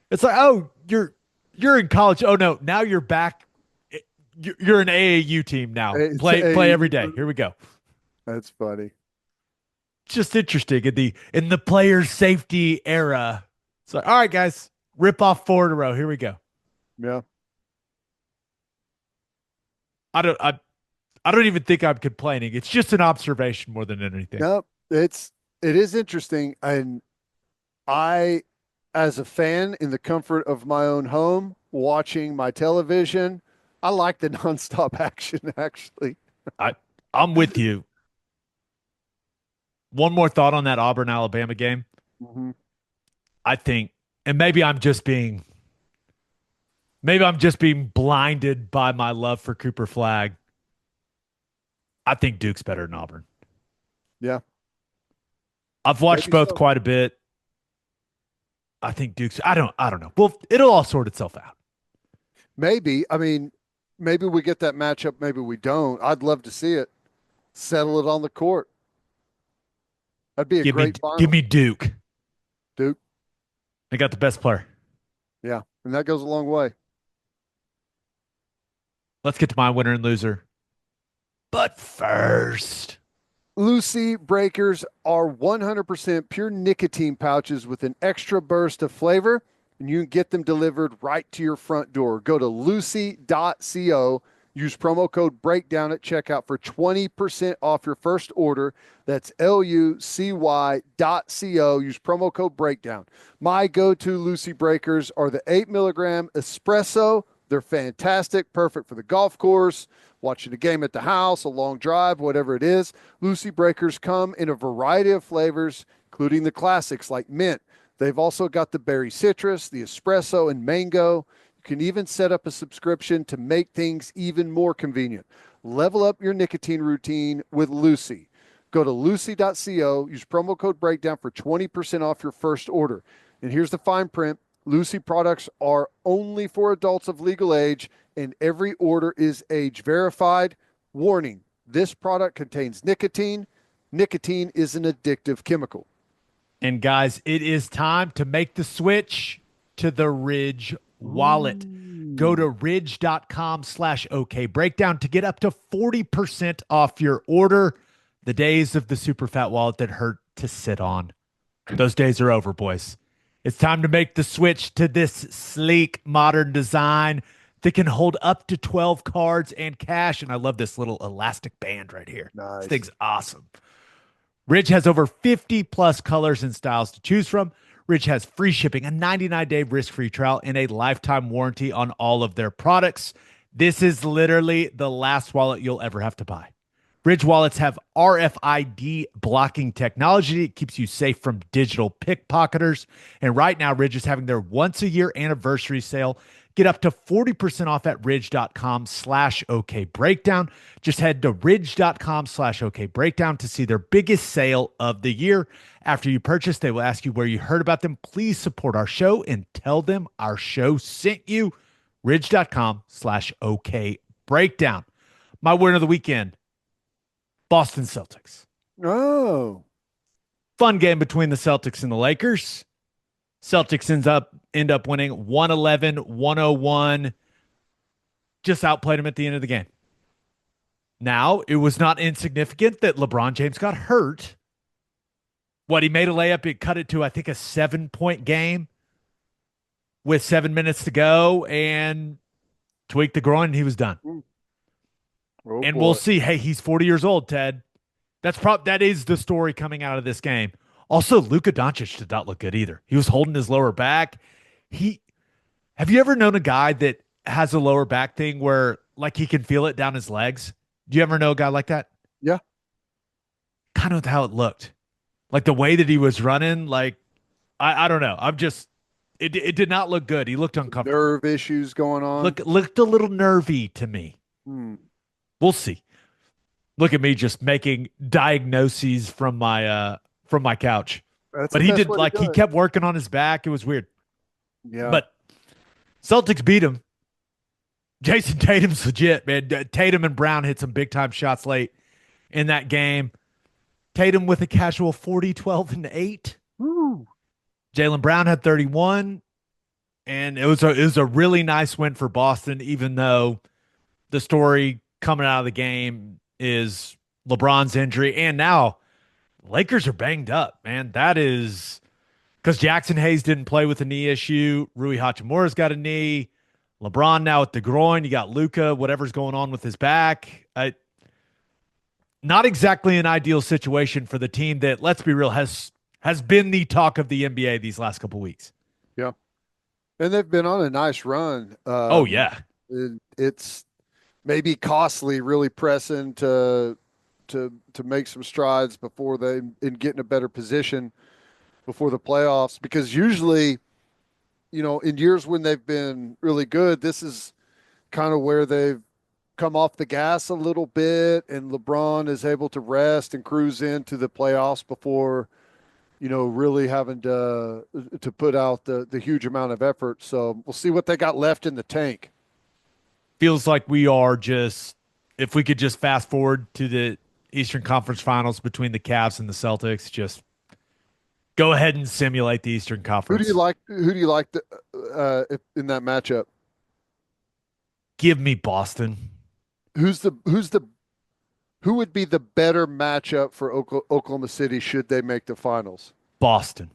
it's like, oh, you're in college. Oh no, now you're back. You're an AAU team now. It's Play a every day. Here we go. That's funny. Just interesting in the player safety era. It's like, all right, guys, rip off 4 in a row. Here we go. Yeah. I don't I I don't even think I'm complaining. It's just an observation more than anything. No, it is interesting. And I, as a fan in the comfort of my own home, watching my television, I like the nonstop action actually. I I'm with you. One more thought on that Auburn Alabama game. Mhm. I think, and maybe I'm just being blinded by my love for Cooper Flag. I think Duke's better than Auburn. Yeah, I've watched maybe both so. quite a bit. I think Duke's. I don't know. Well, it'll all sort itself out. Maybe. I mean, maybe we get that matchup, maybe we don't. I'd love to see it. Settle it on the court. That'd be a Give me great give final. me Duke. Duke. They got the best player. Yeah. And that goes a long way. Let's get to my winner and loser. But first, Lucy Breakers are 100% pure nicotine pouches with an extra burst of flavor, and you can get them delivered right to your front door. Go to lucy.co Use promo code BREAKDOWN at checkout for 20% off your first order. That's lucy.co. Use promo code BREAKDOWN. My go-to Lucy breakers are the 8 milligram espresso. They're fantastic, perfect for the golf course, watching a game at the house, a long drive, whatever it is. Lucy breakers come in a variety of flavors, including the classics like mint. They've also got the berry citrus, the espresso, and mango. You can even set up a subscription to make things even more convenient. Level up your nicotine routine with Lucy. Go to lucy.co, use promo code BREAKDOWN for 20% off your first order. And here's the fine print. Lucy products are only for adults of legal age, and every order is age verified. Warning, this product contains nicotine. Nicotine is an addictive chemical. And guys, it is time to make the switch to the Ridge wallet. Go to ridge.com/OK breakdown to get up to 40% off your order. The days of the super fat wallet that hurt to sit on. Those days are over, boys. It's time to make the switch to this sleek, modern design that can hold up to 12 cards and cash. And I love this little elastic band right here. Nice. This thing's awesome. Ridge has over 50 plus colors and styles to choose from. Ridge has free shipping, a 99-day risk-free trial, and a lifetime warranty on all of their products. This is literally the last wallet you'll ever have to buy. Ridge wallets have RFID blocking technology. It keeps you safe from digital pickpocketers. And right now, Ridge is having their once-a-year anniversary sale. Get up to 40% off at ridge.com/OK breakdown. Just head to ridge.com/OK breakdown to see their biggest sale of the year. After you purchase, they will ask you where you heard about them. Please support our show and tell them our show sent you. Ridge.com/OK breakdown. My win of the weekend, Boston Celtics. Oh. Fun game between the Celtics and the Lakers. Celtics end up winning 111-101. Just outplayed them at the end of the game. Now, it was not insignificant that LeBron James got hurt. He made a layup. It cut it to, I think, a 7-point game with 7 minutes to go and tweaked the groin and he was done. Oh, and boy. We'll see. Hey, he's 40 years old, Ted. That is the story coming out of this game. Also, Luka Doncic did not look good either. He was holding his lower back. Have you ever known a guy that has a lower back thing where like he can feel it down his legs? Do you ever know a guy like that? Yeah. Kind of how it looked. Like the way that he was running, like I don't know. It did not look good. He looked uncomfortable. Nerve issues going on. Looked a little nervy to me. We'll see. Look at me just making diagnoses from my couch. But he did, like, he kept working on his back. It was weird. Yeah. But Celtics beat him. Jason Tatum's legit, man. Tatum and Brown hit some big time shots late in that game. Tatum with a casual 40, 12, and 8. Woo. Jaylen Brown had 31. And it was a really nice win for Boston, even though the story coming out of the game is LeBron's injury. And now Lakers are banged up, man. That is because Jackson Hayes didn't play with a knee issue. Rui Hachimura's got a knee. LeBron now with the groin. You got Luka, whatever's going on with his back. Not exactly an ideal situation for the team that, let's be real, has been the talk of the NBA these last couple weeks. Yeah. And they've been on a nice run. Oh, yeah. It's maybe costly really pressing to make some strides before they get in a better position before the playoffs, because usually, in years when they've been really good, this is kind of where they've come off the gas a little bit and LeBron is able to rest and cruise into the playoffs before, really having to put out the huge amount of effort. So we'll see what they got left in the tank. Feels like we are if we could just fast forward to the Eastern Conference Finals between the Cavs and the Celtics, just go ahead and simulate the Eastern Conference. Who do you like in that matchup? Give me Boston. Who would be the better matchup for Oklahoma City should they make the finals? Boston.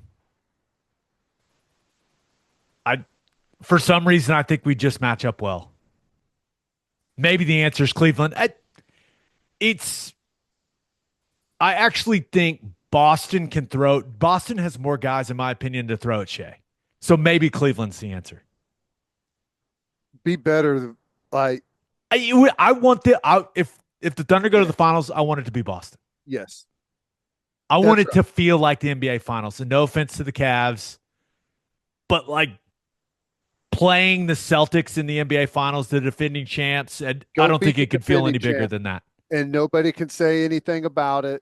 For some reason, I think we just match up well. Maybe the answer is Cleveland. It's I actually think Boston can throw. Boston has more guys, in my opinion, to throw at Shea. So maybe Cleveland's the answer. Be better. Like, I want if the Thunder go to the finals, I want it to be Boston. yes, I want that's it right. to feel like the NBA finals. And no offense to the Cavs, but like playing the Celtics in the NBA finals, the defending champs, and I Go don't think beat the it could feel defending any bigger champ, than that. and nobody can say anything about it.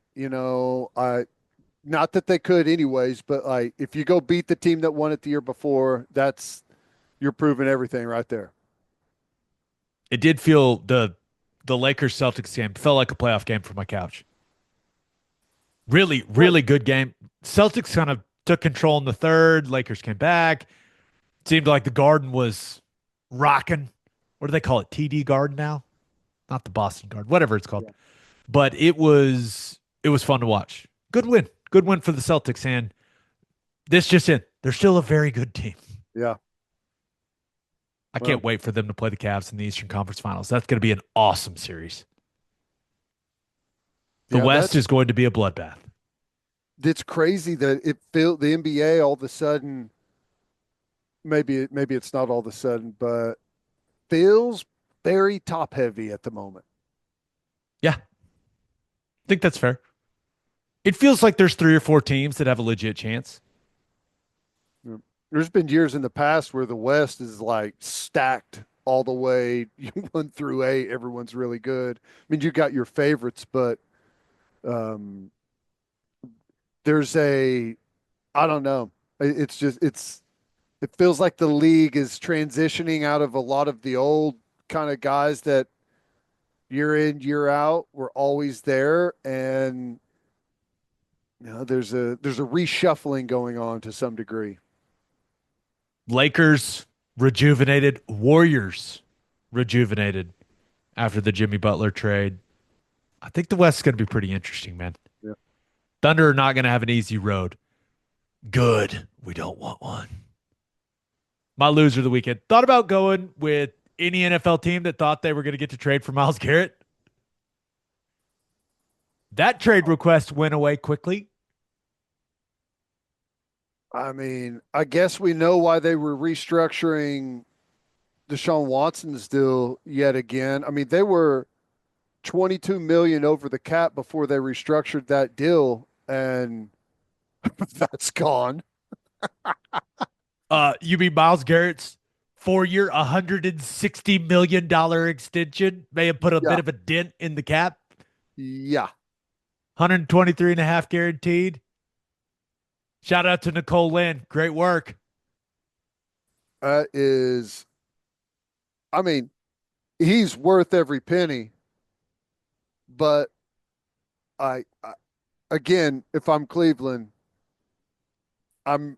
Not that they could anyways, but like if you go beat the team that won it the year before, that's you're proving everything right there. It did feel the Lakers Celtics game felt like a playoff game from my couch. Really, Well, really good game. Celtics kind of took control in the third. Lakers came back. Seemed like the Garden was rocking. What do they call it? TD Garden now? Not the Boston Garden, whatever it's called. yeah, But it was fun to watch. Good win. Good win for the Celtics. And this just in. They're still a very good team. yeah. I Well, can't wait for them to play the Cavs in the Eastern Conference Finals. That's going to be an awesome series. The yeah. West is going to be a bloodbath. It's crazy that it feel the NBA all of a sudden. Maybe it's not all of a sudden, but feels very top heavy at the moment. Yeah, I think that's fair. It feels like there's 3 or 4 teams that have a legit chance. There's been years in the past where the West is like stacked all the way 1 through 8. Everyone's really good. I mean, you got your favorites, but um, there's I don't know. It's just it feels like the league is transitioning out of a lot of the old kind of guys that year in year out were always there, and there's a reshuffling going on to some degree. Lakers rejuvenated, Warriors rejuvenated after the Jimmy Butler trade. I think the West is going to be pretty interesting, man. Yeah. Thunder are not going to have an easy road. Good. We don't want one. My loser of the weekend. Thought about going with any NFL team that thought they were going to get to trade for Myles Garrett. That trade request went away quickly. I mean, I guess we know why they were restructuring Deshaun Watson's deal yet again. I mean, they were 22 million over the cap before they restructured that deal, and that's gone. You mean Myles Garrett's 4-year, $160 million extension may have put a Yeah, bit of a dent in the cap? yeah. 123 and a half guaranteed. Shout out to Nicole Lynn. Great work. That is, I mean, he's worth every penny. But I again, if I'm Cleveland, I'm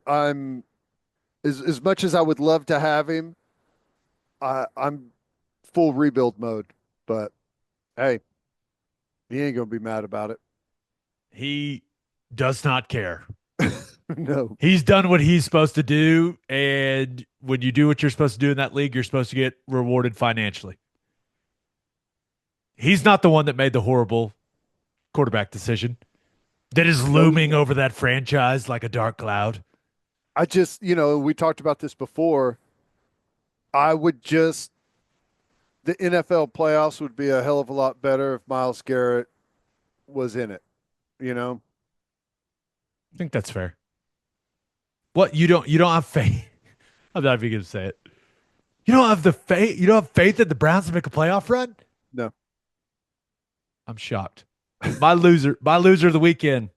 as much as I would love to have him, I'm full rebuild mode. But hey, he ain't gonna be mad about it. He does not care. No. He's done what he's supposed to do. And when you do what you're supposed to do in that league, you're supposed to get rewarded financially. He's not the one that made the horrible quarterback decision that is looming over that franchise like a dark cloud. I just, we talked about this before. I would just the NFL playoffs would be a hell of a lot better if Myles Garrett was in it, you know? I think that's fair. What you don't have faith? I'm not even gonna say it. You don't have the faith. You don't have faith that the Browns will make a playoff run. No. I'm shocked. My loser of the weekend.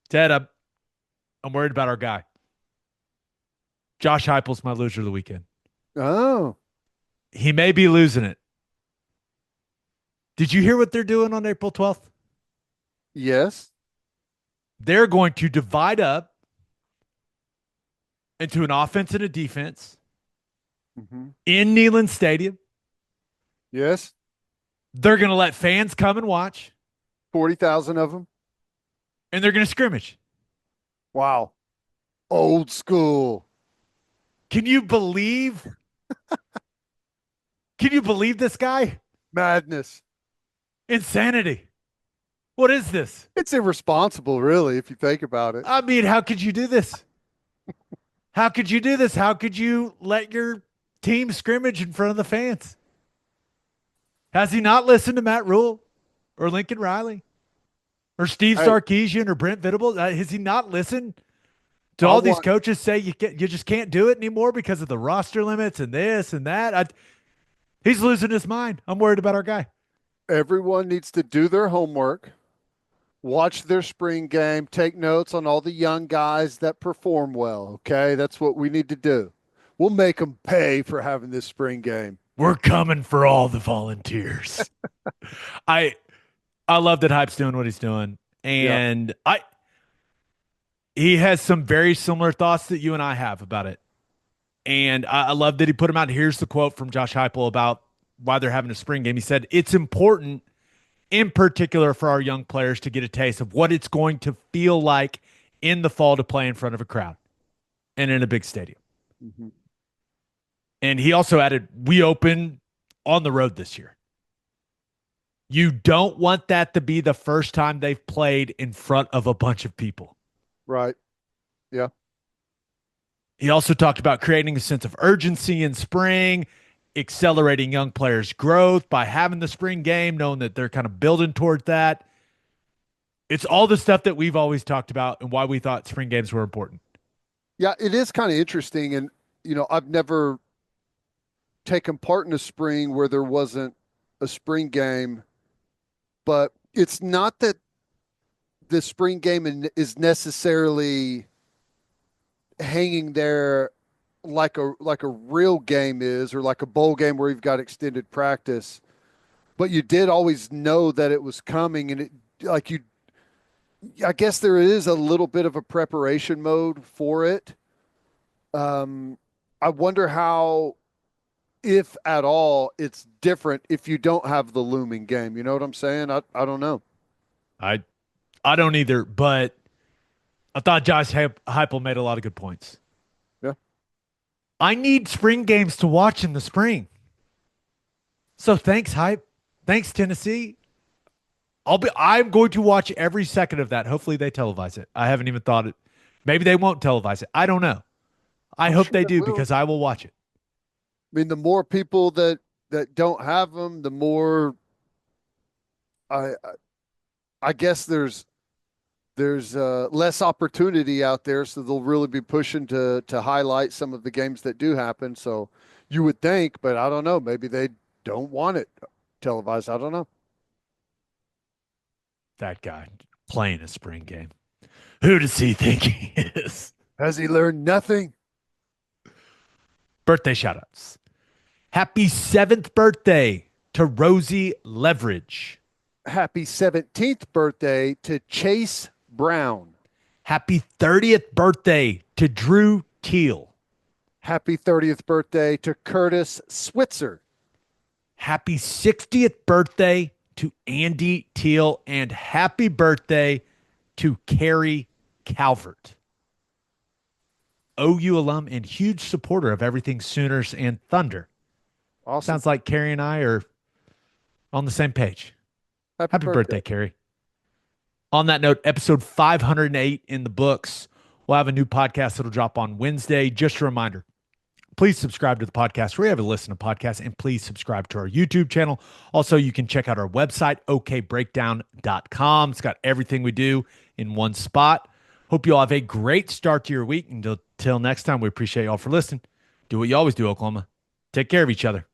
Ted, I'm worried about our guy. Josh Heupel's my loser of the weekend. Oh, He may be losing it. Did you hear what they're doing on April 12th? yes. They're going to divide up into an offense and a defense Mm-hmm. in Neyland Stadium. Yes. They're going to let fans come and watch, 40,000 of them. and they're going to scrimmage. Wow. Old school. Can you believe? Can you believe this guy? Madness. Insanity. What is this? It's irresponsible, really, if you think about it. I mean, how could you do this? How could you do this? How could you let your team scrimmage in front of the fans? Has he not listened to Matt Rule or Lincoln Riley or Steve Hey, Sarkisian or Brent Venables? Has he not listened to I all these want coaches say you just can't do it anymore because of the roster limits and this and that? He's losing his mind. I'm worried about our guy. everyone needs to do their homework, watch their spring game, take notes on all the young guys that perform well. Okay, that's what we need to do. We'll make them pay for having this spring game. We're coming for all the volunteers. I I love that Hype's doing what he's doing. Yeah. And he has some very similar thoughts that you and I have about it. And I love that he put them out. Here's the quote from Josh Heupel about why they're having a spring game. He said, "It's important, in particular, for our young players to get a taste of what it's going to feel like in the fall to play in front of a crowd and in a big stadium." Mm-hmm. And he also added, "We open on the road this year. You don't want that to be the first time they've played in front of a bunch of people." Right. Yeah. He also talked about creating a sense of urgency in spring, accelerating young players' growth by having the spring game, knowing that they're kind of building toward that. It's all the stuff that we've always talked about and why we thought spring games were important. Yeah, it is kind of interesting. And, I've never taken part in a spring where there wasn't a spring game, but it's not that the spring game is necessarily hanging there like a real game is, or like a bowl game where you've got extended practice, but you did always know that it was coming. And I guess there is a little bit of a preparation mode for it. I wonder how, if at all, it's different if you don't have the looming game. You know what I'm saying? I don't know. I I don't either, but I thought Josh Heupel made a lot of good points. Yeah. I need spring games to watch in the spring. So thanks, Hype. Thanks, Tennessee. I'm going to watch every second of that. Hopefully they televise it. I haven't even thought it. Maybe they won't televise it. I don't know. I I'm hope sure they it do will. because I will watch it. I mean, the more people that don't have them, the more I I guess there's less opportunity out there, so they'll really be pushing to highlight some of the games that do happen. So you would think, but I don't know. Maybe they don't want it televised. I don't know. That guy playing a spring game. Who does he think he is? Has he learned nothing? Birthday shout outs. Happy 7th birthday to Rosie Leverage. Happy 17th birthday to Chase Brown. Happy 30th birthday to Drew Teal. Happy 30th birthday to Curtis Switzer. Happy 60th birthday to Andy Teal. And happy birthday to Carrie Calvert. OU alum and huge supporter of everything Sooners and Thunder. Awesome. Sounds like Carrie and I are on the same page. Happy birthday, Carrie. On that note, episode 508 in the books. We'll have a new podcast that'll drop on Wednesday. Just a reminder, please subscribe to the podcast wherever you listen to podcasts, and please subscribe to our YouTube channel. Also, you can check out our website, okbreakdown.com. It's got everything we do in one spot. Hope you all have a great start to your week. Until next time, we appreciate you all for listening. Do what you always do, Oklahoma. Take care of each other.